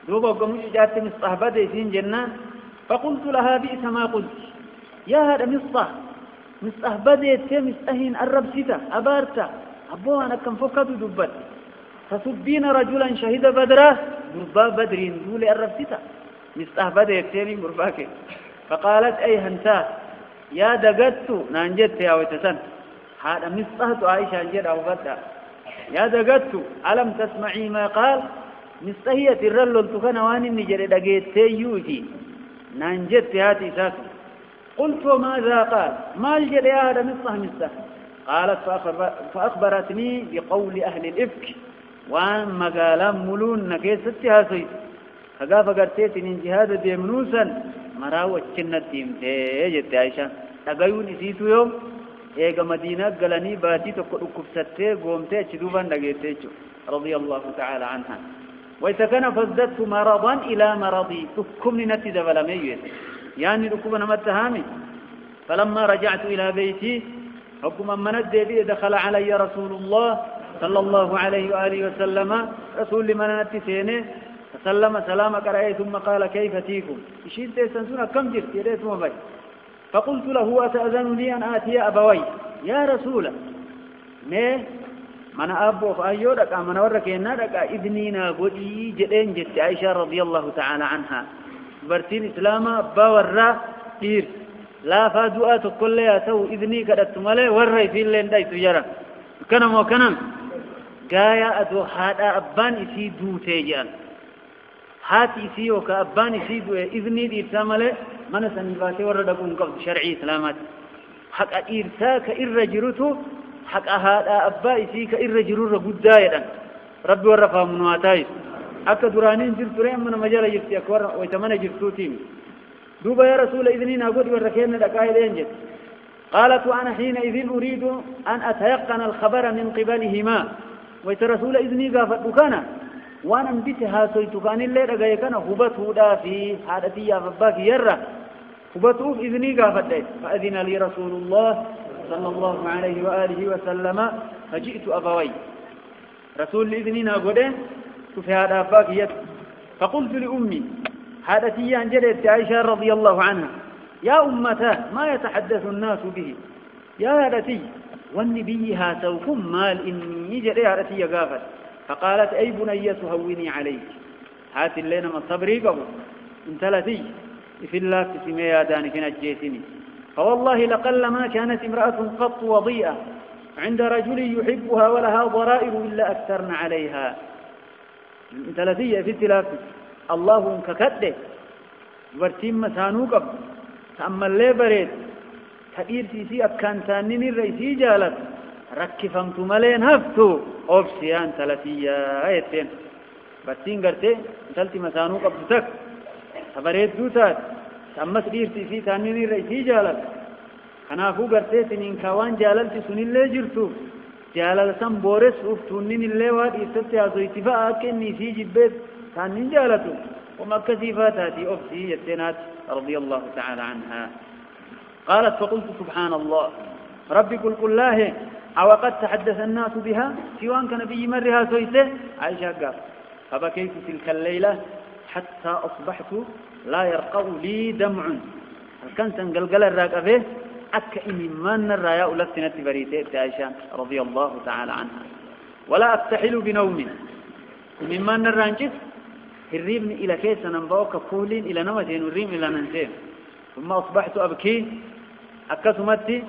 دوبا قمش جات مستهبد يسين جنة فقلت لها بئس ما قلت يا هذا مستهبد يتسير مستهين الرب ستا أبارتا أبوه أنا كم فكتوا دبت فسبين رجلا شهد بدرا قربا بدرين دولي الربسيتا مستهبد يكتيني قرباك فقالت أي هنتا يا دقت نانجت يا ويتسن هذا مستهد عائشة انجد أو غدا يا دقت ألم تسمعي ما قال مستهية الرلل تكنواني نجر دقيت يوتي نانجت هاتي ساك قلت وماذا قال ما الجل يا هذا مستهد قالت فأخبرتني بقول أهل الإفك وان مقالا ملون نكيستها سيد فقاف قرتيت من جهاد ديمنوسا مراوة كنت ديمتي جت عائشة تقايون إسيتو يوم إيقا مدينة قلني باتي تكفتي قومتي تدوبا نقيتي رضي الله تعالى عنها وإذا كان فزدت مرضا إلى مرضي تكمني نتي دفلمي يعني ركوبنا متهامي فلما رجعت إلى بيتي حكما من الدبي دخل علي رسول الله صلى الله عليه وآله وسلم رسول لمن نتسينه فسلم سلامك رأي ثم قال كيف تيكم إشين تيسنسونا كم جرت يريت مباي فقلت له أتأذنني أن آتي أبوي يا رسول من أبو فأيو دكا من وركينا دكا إذنينا قدي جدين جت عائشة رضي الله تعالى عنها برتين إسلاما أبا ورا تير لا فادوات كل ياتو إذني كدت ملي ورّي في اللين داي تجرى كنم وكنم قايا أدو حادا أبان إسي دو تيجان هات إسي وكا أبان إسي دو إذني دي إرساملي من سنفاتي وردكم قبض شرعي سلامات حق إرساك إرجرتو حق هادا أبا إسي كإرجرور قدايا ربي ورفع من واتاي أكا درانين جرتورين من مجال جرتي أكور ويتمنى جرتوتين دوبا يا رسول إذنين أقول وركينا دقائد ينجد قالت وأنا حينئذ أريد أن أتيقن الخبر من قبلهما ويترسول إذني قافت بكنا وأنا انبتها سيتكان الليل أقايكنا هبته دا في حادثي يا فباك يرى هبته إذني قافت فأذن لي رسول الله صلى الله عليه وآله وسلم فجئت أبوي رسول إذننا قده في هذا أباك فقلت لأمي حادثي عن جدت عائشة رضي الله عنها يا أمتاه ما يتحدث الناس به يا هادتي والنبي هاتوكم مال إني جري هادتي قافت فقالت أي بنية هوني عليك هات اللينا ما صبري قبو انتلتي في الله تسمي يا دانك نجيتني فوالله لقل ما كانت امرأة قط وضيئة عند رجل يحبها ولها ضرائر إلا أكثرن عليها انتلتي في التلاف الله ككده ورتيم مسانوك أما اللي بريد تدير سيسي أكان تانين الرئيسي جالت ركفمت ملين هفتو أبسيان تلتيا آيتين برتين قرتي تلتي مسانوك أبتك تبريد دوتات أما تدير سيسي تانين الرئيسي جالت خنافو قرتي سنين كوان جالت سنين اللي جرتو جالل سن بورس أفتونين اللي واد إستطيع زيتفاء أكني في جبت تانين جالتو وما كثيفاتاتي أبسي يتنات رضي الله تعالى عنها قالت فقلت سبحان الله ربي قل الله أو قد تحدث الناس بها سواء كنبي مرها سويته عائشة قال فبكيت تلك الليلة حتى أصبحت لا يرقى لي دمع كان سنقلقل الراقبه أكا إني من الرأياء لفتنة بريتة عائشة رضي الله تعالى عنها ولا أفتحل بنوم ممن الرانجس الريم إلى كيس ننبوك كولين إلى نوتين والريم إلى ننتين ثم أصبحت أبكي أكسمتي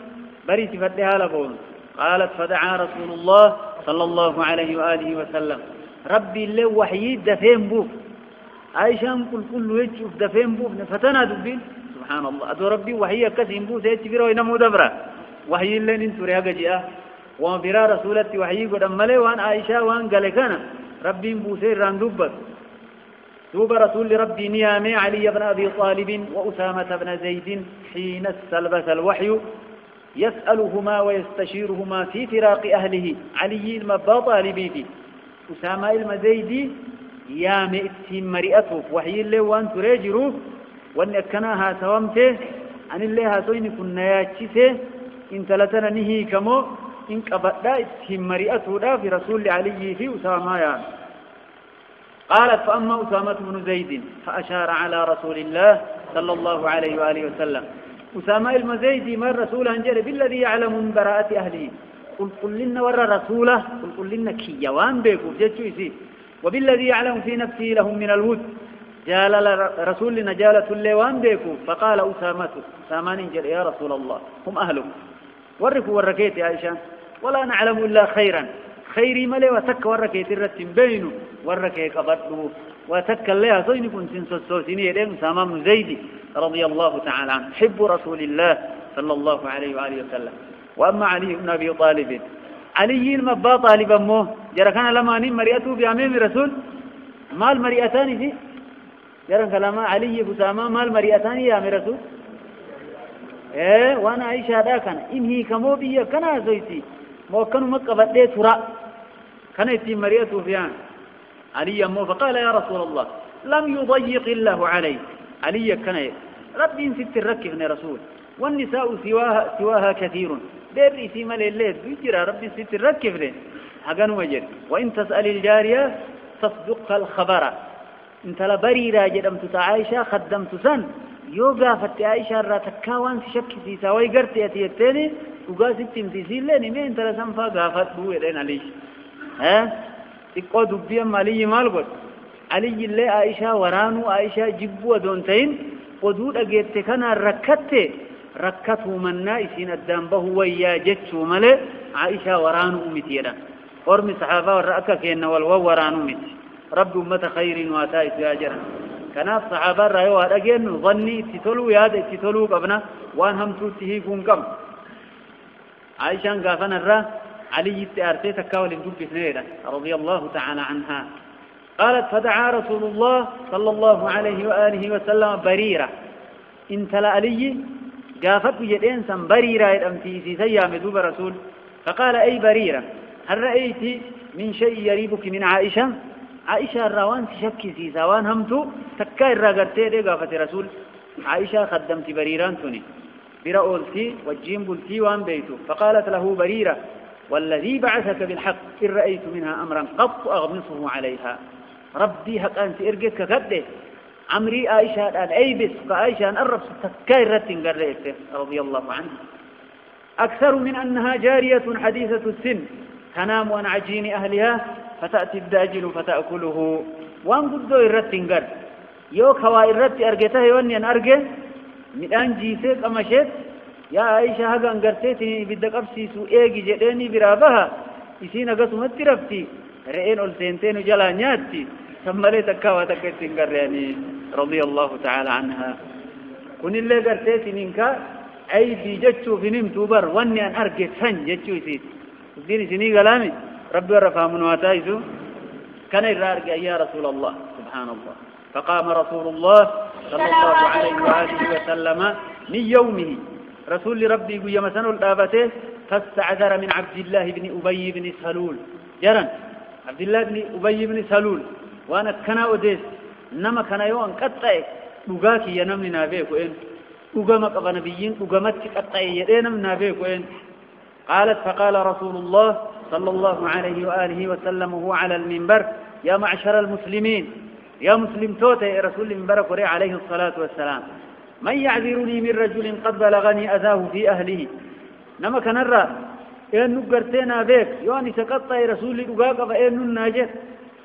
بريت فتها لبون قالت فدعا رسول الله صلى الله عليه وآله وسلم ربي اللي وحيد دفين بوف عائشة كل يجف دفين بوف فتنا دبين سبحان الله أدو ربي وحي كسين بوف سيتفيرو إنمو دبرا وحي اللي ننتريها قجئة وانفرا رسولتي وحي قد أمالي وان عائشة وان قالكنا ربي بوسير ران دبت توب رسول ربي نيامي علي بن أبي طالب وأسامة بن زيد حين استلبث الوحي يسألهما ويستشيرهما في فراق أهله علي المبا طالبي في أسامة المزيدي يامي اتهم مرئته وحي اللي وان تريجروف وان اكناها سوامته عن اللي هاتوين كنا ياتشته إن تلتنا نهي كمو إن قبضا اتهم مرئته لا في رسول علي في أسامة يعني قالت فأما أسامة بن زيد فأشار على رسول الله صلى الله عليه وآله وسلم أسامة المزيدي من رسول أنجل بالذي يعلم من براءة أهله قل لنا ور رسوله قل لنا كيوان بيكو جدشو يسي وبالذي يعلم في نفسه لهم من الود جال رسول لنا جالة الليوان بيكو فقال أسامة انجل يا رسول الله هم أهلهم وركوا وركيت يا عائشة ولا نعلم إلا خيرا خيري ملي وتك وركيت الرتم بينه وركيك أبطله وتك الليها صين كنت سنسوسيني يدين أسامة بن زيد رضي الله تعالى عنه حب رسول الله صلى الله عليه وآله وسلم وأما علي بن أبي طالب علي المبا طالبا موه جرى كان لما نم مريئته بأمام رسول ما المريئتان دي جرى كلام علي بسامة ما المريئتان يا أمام رسول وانا عيشة داكنا إنهي كمو بيه كنا زيتي موكنوا مكة بدي ترى كان يتم مريئته فيان علي أمه فقال يا رسول الله لم يضيق الله علي علي كان ربي ست الركبني رسول والنساء سواها كثير بيري سيما لليل بيجرى ربي ست الركبني حقا وجر وإن تسأل الجارية تصدق الخبر انت لبري راجل أمت عائشة خدمت سن يوغا فتي عائشة راتكاوان شك سيسا ويقرت يتيتيني وقاسي تمتسيل لني مين انت لسنفا قافت بوئرين عليش تقو دبيا مالي مالقود علي اللي عائشة ورانو عائشة جبوا دونتين قدود أجيت كان ركته منا إسين الدنبه ويا جتشو ملي عائشة ورانو أمتيرا ورمي صحابة والرأكا كينا والورانو أمت رب أمة خير واتائس ياجرا كانت صحابة رأيوا أجين ظني اتتلو ياد اتتلو قبنا وان هم توتيه كون كم عائشة قافنا الرا علي التأرتي تكاول الجب اثنين رضي الله تعالى عنها قالت فدعا رسول الله صلى الله عليه وآله وسلم بريرة انت لألي قافت بجدين سن بريرة يدمتي سيام دوب رسول فقال أي بريرة هل رأيت من شيء يريبك من عائشة عائشة الروان تشكي سيساوان همتو تكا الراقرتي دي قافت رسول عائشة خدمت بريران تني برأولتي والجيم بلتي وان بيتو فقالت له بريرة والذي بعثك بالحق إن رأيت منها أمرا قط أغمصه عليها ربي حق أنت إرقك كده عمري عائشة الآن أي بس عائشة أن أرب ستكاي رتن قرأته رضي الله عنها أكثر من أنها جارية حديثة السن تنام عن عجين أهلها فتأتي الداجل فتأكله وان قدو الرتن قر يوك هوا الرت أرقته يواني أن أرقه من أن جيسيك أمشيت يا عائشة هذا أنقرتيتني بدك أبسيسو إيجي جديني برابها إسينا قسمت ترفتي رئين ألسينتين جلانياتي ثم ليتك وتكتين قرياني رضي الله تعالى عنها كن اللي قرتيتني منك أي في جتشو في نمتو بر واني أن أرقى سن جتشو يسيت ديني سني قلامي ربي ورفع من واتايزو كان يرارقى يا رسول الله سبحان الله فقام رسول الله صلى الله عليه وآله وسلم من يومه رسول ربي قوي مسنو الآبته فاستعذر من عبد الله بن أبي بن سلول جرا عبد الله بن أبي بن سلول وانا كنا وديس نما كنا يوان قطعي بقاكي ينمني نابيك وين أقامك أغنبيين أقامتك قطعي يدينم نابيك وين قالت فقال رسول الله صلى الله عليه وآله وسلم وهو على المنبر يا معشر المسلمين يا مسلم توتي يا رسول المنبر قري عليه الصلاة والسلام من يعذرني من رجل قد بلغني أذاه في أهله نما كنرى إنو قرتينا بيك يواني سقطة يا رسول الأقاق فإنو الناجر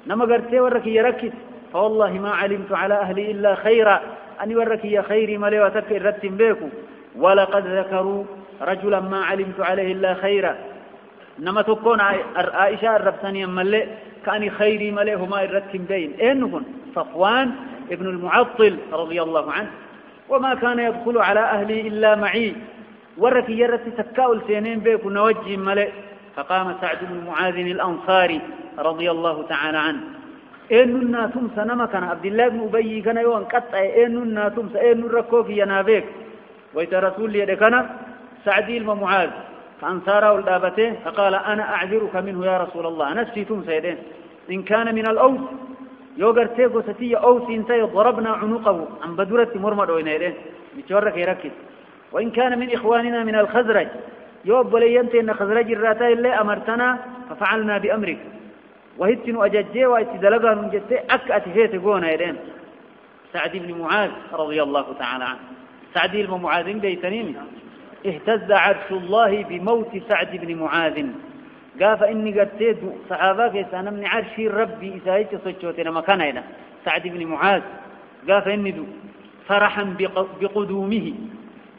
نما قرتي وركي يركز فوالله ما علمت على أهلي إلا خيرا أني وركي يا خيري ملي وتكي رتم بيكو ولقد ذكروا رجلا ما علمت عليه إلا خيرا نما تكون عائشة الربساني ملي كان خيري ملي هما الرتم بين إنهن صفوان ابن المعطل رضي الله عنه وما كان يدخل على أهلي إلا معي ورك يرت تكاول سينين بيك ونوجه ملئ فقام سعد بن معاذ الأنصاري رضي الله تعالى عنه إن الناتم سنما كان عبد الله بن أبي كان يوان قطع إن الناتم سإن الركوك ينابيك ويت رسول يدكنا سعدي المعاذ فأنصاره الآبته فقال أنا أعذرك منه يا رسول الله نسيتم سيدين إن كان من الأوس يوغرتيكو ستي أوس انتي ضربنا عنقه عن بدورة مرمد وينيرين بتورك يركز وإن كان من إخواننا من الخزرج يوب ولينتي إن خزرج الراتي اللي أمرتنا ففعلنا بأمرك وهتن أججي واتدلقا من جدتي أكأت فيت قونا يدين سعد بن معاذ رضي الله تعالى عنه سعد بن معاذ بيتنين اهتز عرش الله بموت سعد بن معاذ قال فإني قرتيت صحابك يسانا من عرشي ربي إسايت صجوتنا مكان هنا سعد بن معاذ قال فإني دو فرحا بقدومه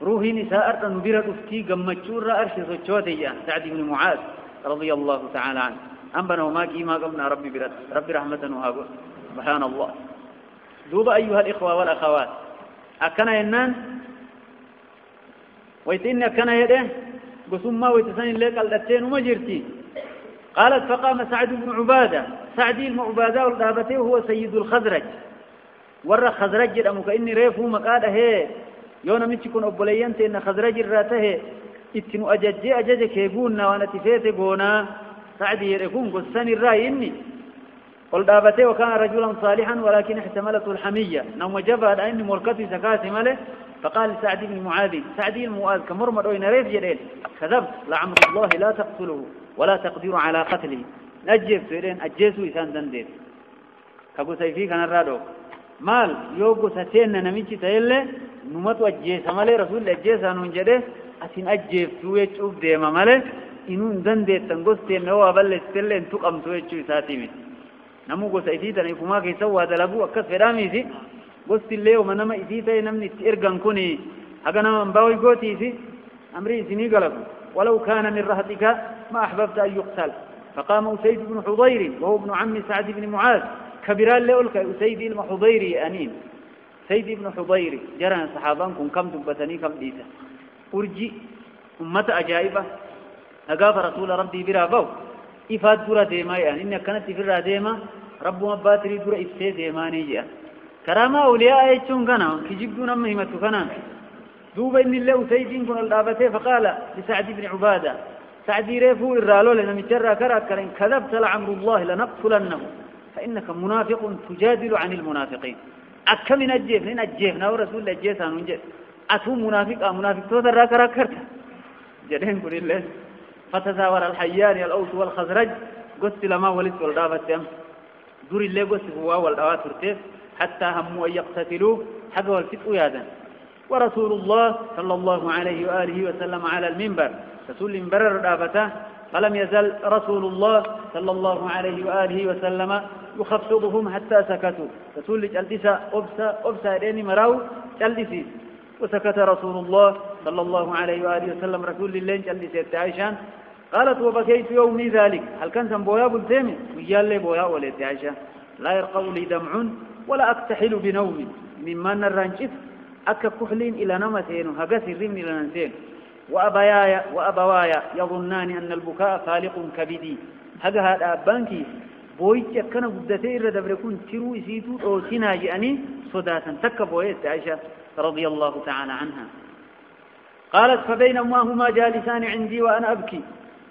روحي نساء نبيرة أفتي قمتشور أرش صجوتي سعد بن معاذ رضي الله تعالى عنه أنبنا وما كيما قمنا ربي برد ربي رحمة وهابه سبحان الله دوب أيها الإخوة والأخوات أكنا ينان ويتإن أكنا يده قسم ما ويتساني لك الأتين وما جرتي قالت فقام سعد بن عبادة سعدي المعبادة والذهبتي وهو سيد الخزرج ورى خزرج أمك إني ريفه مقاله هي يونا متكون أبوليانتي إن خزرج الراته اتنو أججك يقولنا ونتفيت قونا سعدي يكون قسان الرأي إني والذهبتي وكان رجلا صالحا ولكن احتملته الحمية نوم جبهة أني مركتي سكاتي ماله فقال سعد بن معاذ سعدي المعاذ كمرمد وين ريف جديد كذبت لعمر الله لا تقتله ولا تقدر على قتله نجف سيرين أجيسوا إسان دندين كابو سيفي كان الرادو مال يوغو ستين نميشي تيلي نمتو أجيسا مالي رسول أجيسا ننجده أسين أجيف سوية شوف ديما مالي إنون دندين تنقستين نوا بلس تلين تقم سوية شوف ساتيمي نمو قو سيفي تنفما كي سوى دلقو أكس فرامي سي قست اللي ومنما إذيتي نمني تئرقن كوني هكذا من باوي قوتي سي أمري سني قلقو ولو كان من رهتك ما أحببت أن يقتل فقام أسيد بن حضير وهو ابن عم سعد بن معاذ كبيران لأولك أسيد المحضير أنين سيد بن حضير جرى صحابانكم كم دبتني كم ديسة أرجي أمة أجائبة هقاف رسول ربي برا بو إفاد درا ديما يعني إن كانت في الراديما رب مباتري درا إفسي ديماني جاء كراما أولياء يجون كنا كجبدون أمهمة كنا دوب إن الله سيدين كنا الآبته فقال لسعد بن عبادة سعد ريفو الرالو لنا مجرى كرا كذبت لعمر الله لنقتلنه فإنك منافق تجادل عن المنافقين أكمن الجيف لين الجيفنا ورسول الجيف سانونجيف أتو منافق تودر كرا جدين كن الله فتزاور الحيان الأوس والخزرج قلت لما ولد والدابة دور الله قلت هو والدابة ترتيف حتى هموا أن يقتتلوه حقوا الفتء يادا ورسول الله صلى الله عليه وآله وسلم على المنبر رسول المنبر الدابته فلم يزل رسول الله صلى الله عليه وآله وسلم يخفضهم حتى سكتوا رسول جلدسا أبسا ديني مراو جلدسي وسكت رسول الله صلى الله عليه وآله وسلم رسول الله جلدسي عائشة قالت وبكيت يومي ذلك هل كنت بويا بلتيمي ويال لي بويا وليت عائشة لا يرقو لي دمع ولا أكتحل بنومي مما نرانشف أكا كحلين إلى نمتين وهقس الرمن إلى ننتين وأبوايا يظنان أن البكاء خالق كبدي هذا أبانكي بويت كان قدتي إرد بركون ترو إسيتو أو تناجي أني صداتا تك بويت عائشة رضي الله تعالى عنها قالت فبينما هما جالسان عندي وأنا أبكي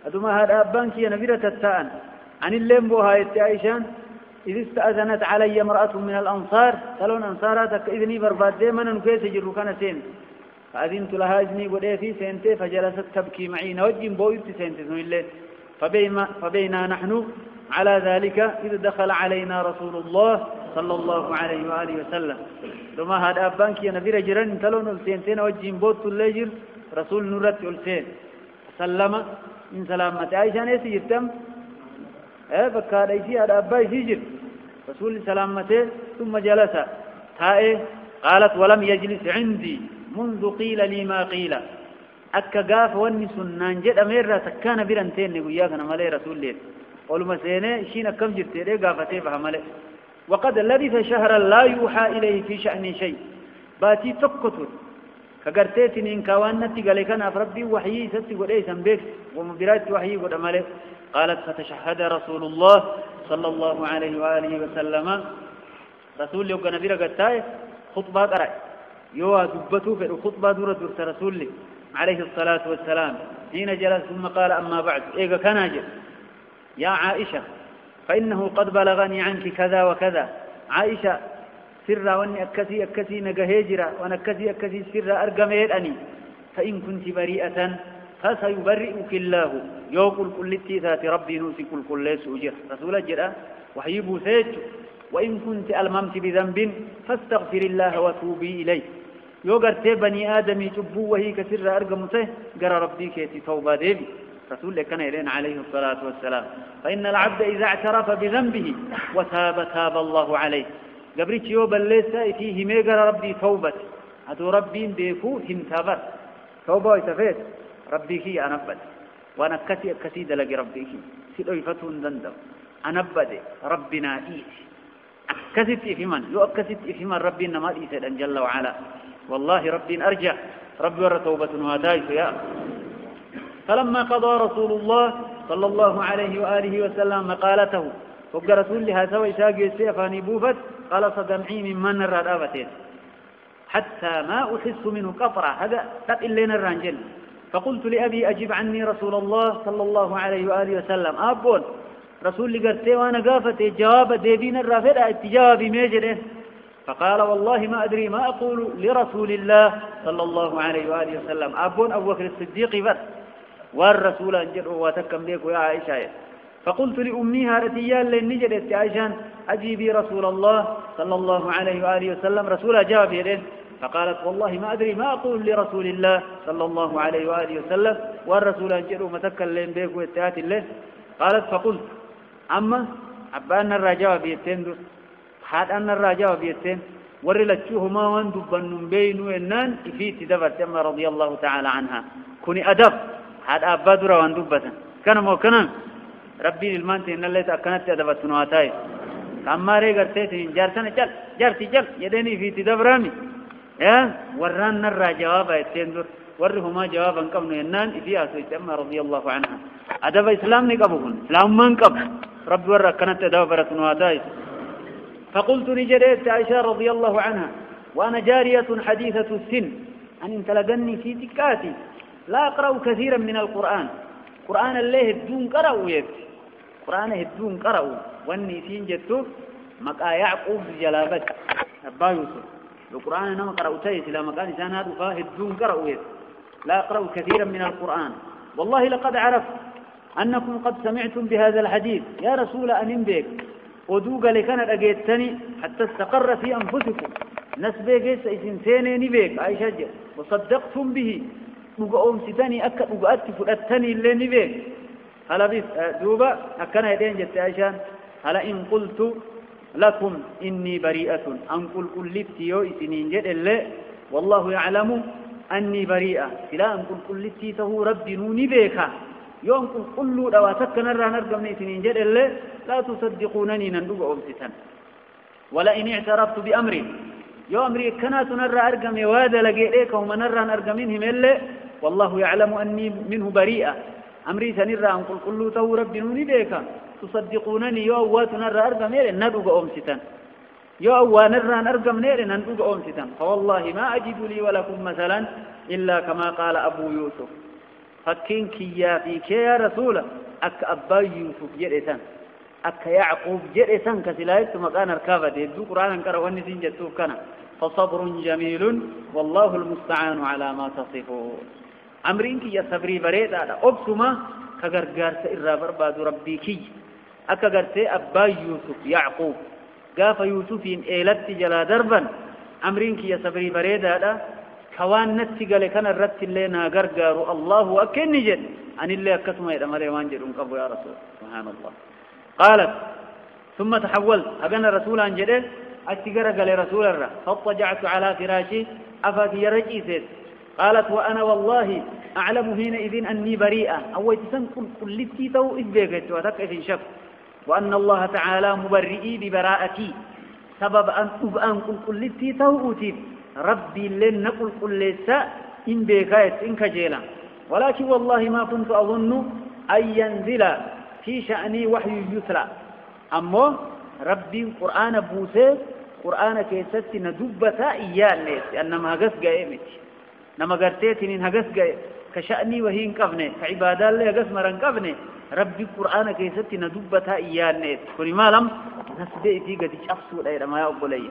أدوما هذا أبانكي نبيرة التاءن عن الليم بوها عائشة إذ استأذنت علي امرأة من الأنصار قالون أنصاراتك إذني برباد ديما نكيس جرو كان سين فأذنت لها إذني وديتي سينتي فجلست تبكي معي نوجم بويت سينتي الليل فبينا نحن على ذلك إذ دخل علينا رسول الله صلى الله عليه وآله وسلم ثم هذا أبانك يا نبي رجران تلون السينتين وجم بوت الليجر رسول نورت السين سلم من سلامة عائشة يسير تم فكاد أيسي هذا أبا يسير رسول سلامته ثم جلس قالت ولم يجلس عندي منذ قيل لي ما قيل أكا قاف واني سنان جد أميرا تكان برانتين نقول أنا مالي رسول الله ولما سيني شين كم جرتي لي قافتي فهمالي وقد لبث شهرا لا يوحى إليه في شأن شيء باتي تقتل كقرتيتين إن كوانتي قال كان أفربي وحيي ستي قد أي سنبيك ومبرات وحيي قد أمالي قالت فتشهد رسول الله صلى الله عليه وآله وسلم رسول الله وقال نبيرا قد خطبة قرأ يوا دبتو في الخطبة دورة رسول الله عليه الصلاة والسلام حين جلس ثم قال أما بعد إيقا كناجر يا عائشة فإنه قد بلغني عنك كذا وكذا عائشة سر واني أكسي نقهيجرة وانا أكسي سر أرقمير أني فإن كنت بريئة فسيبرئك الله يوقل كل ذات ربي نوسي كل ليس أجر رسول الجرأة وحيبه سيج وإن كنت ألممت بذنب فاستغفر الله وتوبي إليه يوغر بني آدم يجبوه وهي كسر أرقمته قرى ربي كيتي توبة ديبي رسول الله كان إلينا عليه الصلاة والسلام فإن العبد إذا اعترف بذنبه تاب الله عليه قبريت يوبا ليس فيه ميقر ربي توبة هذا ربي بيكو هنتابر توبة ويتفيت ربي كي أنبت وأنا كسي دلقي ربي كي سيدو يفتون دندم أنبت ربنا إيش كسيت في من لو أكسيت في من ربي إنما إيسا جل وعلا والله ربي أرجع ربي ور توبة وهدايس يا فلما قضى رسول الله صلى الله عليه وآله وسلم مقالته فقال رسول لها سوى ساقي السيفاني بوفت قال صدمعي ممن نرى الآبتين حتى ما أحس منه قطرة هذا تقل لنا الرانجل فقلت لأبي أجب عني رسول الله صلى الله عليه وآله وسلم أبون رسول لي قرتي وأنا قافت جواب ديبين الرافدة اتجابي ميجره فقال والله ما أدري ما أقول لرسول الله صلى الله عليه وآله وسلم أبون أبو بكر الصديق بس والرسول أنجره وتكم ليك يا عائشة فقلت لأميها رتيال لنجدت عائشة أجيبي رسول الله صلى الله عليه وآله وسلم رسول جاب يدين فقالت والله ما أدري ما أقول لرسول الله صلى الله عليه وآله وسلم والرسول أنجره متكل لين بيك واتهات الله قالت فقلت أما أبان الرجاء بيتين دور حاد أن الرجاء بيتين ورلتشوهما واندبن بينو إنان في تدبر تما رضي الله تعالى عنها كوني أدب حاد أبادر واندبتا كان موكنا ربي المانتي إن الله تأكنت أدبت نواتاي كما ريقر تيتين جارسنا جارتي يديني في تدبرامي وران الرجاء بيتين دور ورهما جوابا كمنو إنان في أسوي تما رضي الله عنها أدب إسلام نقبهن إسلام من قب رب ورّا كانت أدب برسن واتايس فقلت نجريت عائشة رضي الله عنها وأنا جارية حديثة السن أن انت لقني في تكاتي لا أقرأ كثيرا من القرآن قرآن الله الدون قرأوا يبتي قرآن الدون قرأوا واني سين جدتو مقا يعقوب جلابك أبا يوسف القرآن نما قرأوا تيس إلى مقال سانات فاه الدون قرأوا يبتي لا أقرأ كثيرا من القرآن والله لقد عرفت أنكم قد سمعتم بهذا الحديث يا رسول أمين بك ودوق لكان أجيتني حتى استقر في أنفسكم نسبك سيسنتيني نبيك عائشة وصدقتم به نقوم ستاني أكد نقأت فلأتني اللي نبيك هلا بس دوبا أكنا يدين جت عائشة هلا إن قلت لكم إني بريئة أنقل كلتي يو إسنين جد اللي والله يعلم أني بريئة لا أنقل كلتي سهو ربي نوني بيكا يوم كل دواتك نرى نرقم إسنين جد اللي لا تصدقونني نندوب أمسيتان ولئن اعترفت بأمري يوم أمري كنات نرى أرقم يوادا لقيئيك وما نرى نرقم منهم اللي والله يعلم أني منه بريئة أمري سنرى أنقل كل تو ربي نوني بيكا تصدقونني يو أوات نرى أرقم إلي ندوب أمسيتان يو أوات نرى نرقم إلي ندوب أمسيتان فوالله ما أجد لي ولكم مثلا إلا كما قال أبو يوسف فكين كيا فيك يا رسول أك أبا يوسف جريتان أك يعقوب جريتان كسلايت مكان الكافة يدو قرآن كرواني سنجتوف كان فصبر جميل والله المستعان على ما تصفون أمرين كي يصبري بريد على أبسما كغرغار سئر برباد ربي كي أك غرتي أبا يوسف يعقوب قاف يوسفين إيلت جلا دربا أمرين كي يصبري بريد على كوان نتيجة لكان الرت اللي ناقرقار الله أكن جد أن اللي أكسما إذا مري وانجل انقبوا يا رسول سبحان الله قالت ثم تحولت أبنى الرسول عن جده أتقرق لرسول الله فاضطجعت على فراشي أفاك يرجي سيد قالت وأنا والله أعلم حينئذ أني بريئة أو يتسن كل تو إذبكت وتكف شف وأن الله تعالى مبرئي ببراءتي سبب أن أبأن كل تو أتيب ربي لن نقول كل ساء إن بكايت إن كجيلا ولكن والله ما كنت أظن أن ينزل في شأني وحي يتلى أما ربي قرآن بوسي قرآن كيست ندبتا إياه الناس أنما هقس قائمت نما قرتيتني هقس قائم كشأني وهي انقفني كعبادة اللي هقس مرنقفني ربي قرآن كيست ندبتا إياه الناس كوني ما لم نسبئ في قد شخصوا لأيضا ما يقبل لي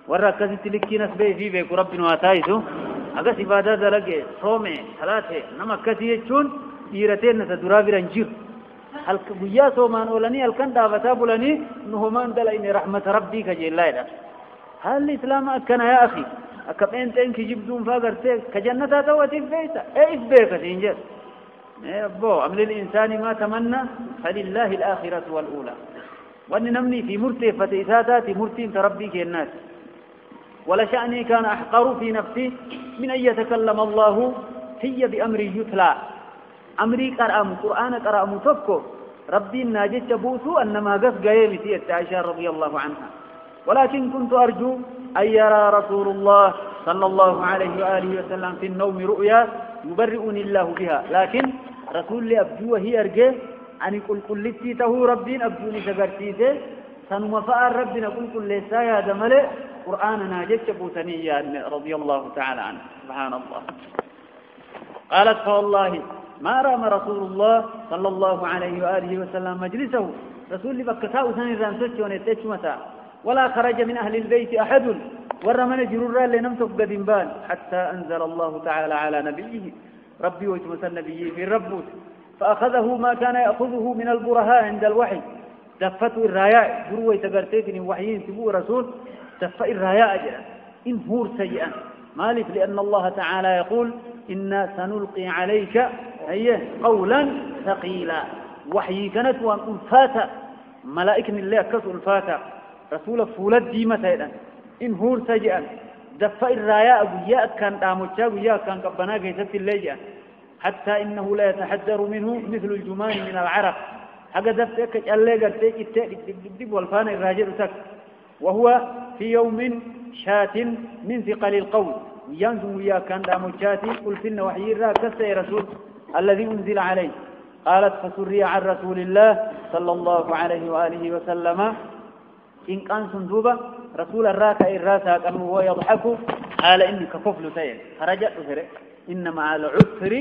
warra akkasitti likkii nasbee fi beeku rabbi nu haa taayisu akkas ibaadaa dalage soome salaate nama akkasii jechuun dhiiratee nasa duraa biran jiru halka guyyaa soomaan oolanii halkan dhaabataa bulanii nu homaan dalayne rahmata rabbii kajeellaayedha haalli islaama akkana yaa akhi akka pheenxeen kijibduun faa gartee ka jannataa ta'uutiif beeyta if beeka siin jedhu abbo amli linsaani maa tamanna falillaahi alaakhiratu wal'uulaa wanni namni fi murteeffate isaa taati murtiin ta rabbii kennaati ولا شأني كان أحقر في نفسي من أن يتكلم الله في بأمر يتلى أمري قرأم قرآن قرأم تفكو ربي الناجد بوثو أنما قف قيمتي عائشة رضي الله عنها ولكن كنت أرجو أن يرى رسول الله صلى الله عليه وآله وسلم في النوم رؤيا يبرئني الله بها لكن رسول لي أبجو وهي أرجو أن يقول كل ته ربي أبجوني سقرتيته سنمفاء ربنا قل كل سايا دملئ قرآننا جت بوثنيا رضي الله تعالى عنه سبحان الله قالت فوالله ما رام رسول الله صلى الله عليه وآله وسلم مجلسه رسول بكتاء ثاني رامسك ونتج متى ولا خرج من أهل البيت أحد ورمنا جرورا لنمتق قدنبان حتى أنزل الله تعالى على نبيه ربي ويتمس النبي في ربوت فأخذه ما كان يأخذه من البرهاء عند الوحي دفته الراياء جروي تقرتيتني وحيين سبوه رسول دفئ الراياء أجرا إن هور سيئا مالف لأن الله تعالى يقول إنا سنلقي عليك قولا ثقيلا وحي كانت وأن ألفاتا ملائكة الله كسوا ألفاتا رسول فولد ديمة إذن إن هور سيئا دفئ الراياء وياء كان داموشا وياء كان قبناك يسد الليجة حتى إنه لا يتحذر منه مثل الجمان من العرق حقا دفئك الليجة تيك والفان الراجل تك وهو في يوم شات من ثقل القول ينزم ويا كان داموشاتي قل فينا وحيرا كسي رسول الذي أنزل عليه قالت فسري عن رسول الله صلى الله عليه وآله وسلم إن كان صندوبة رسول الراكع الراسع كان هو يضحك قال إنك كفل تين خرجت إن مع العسر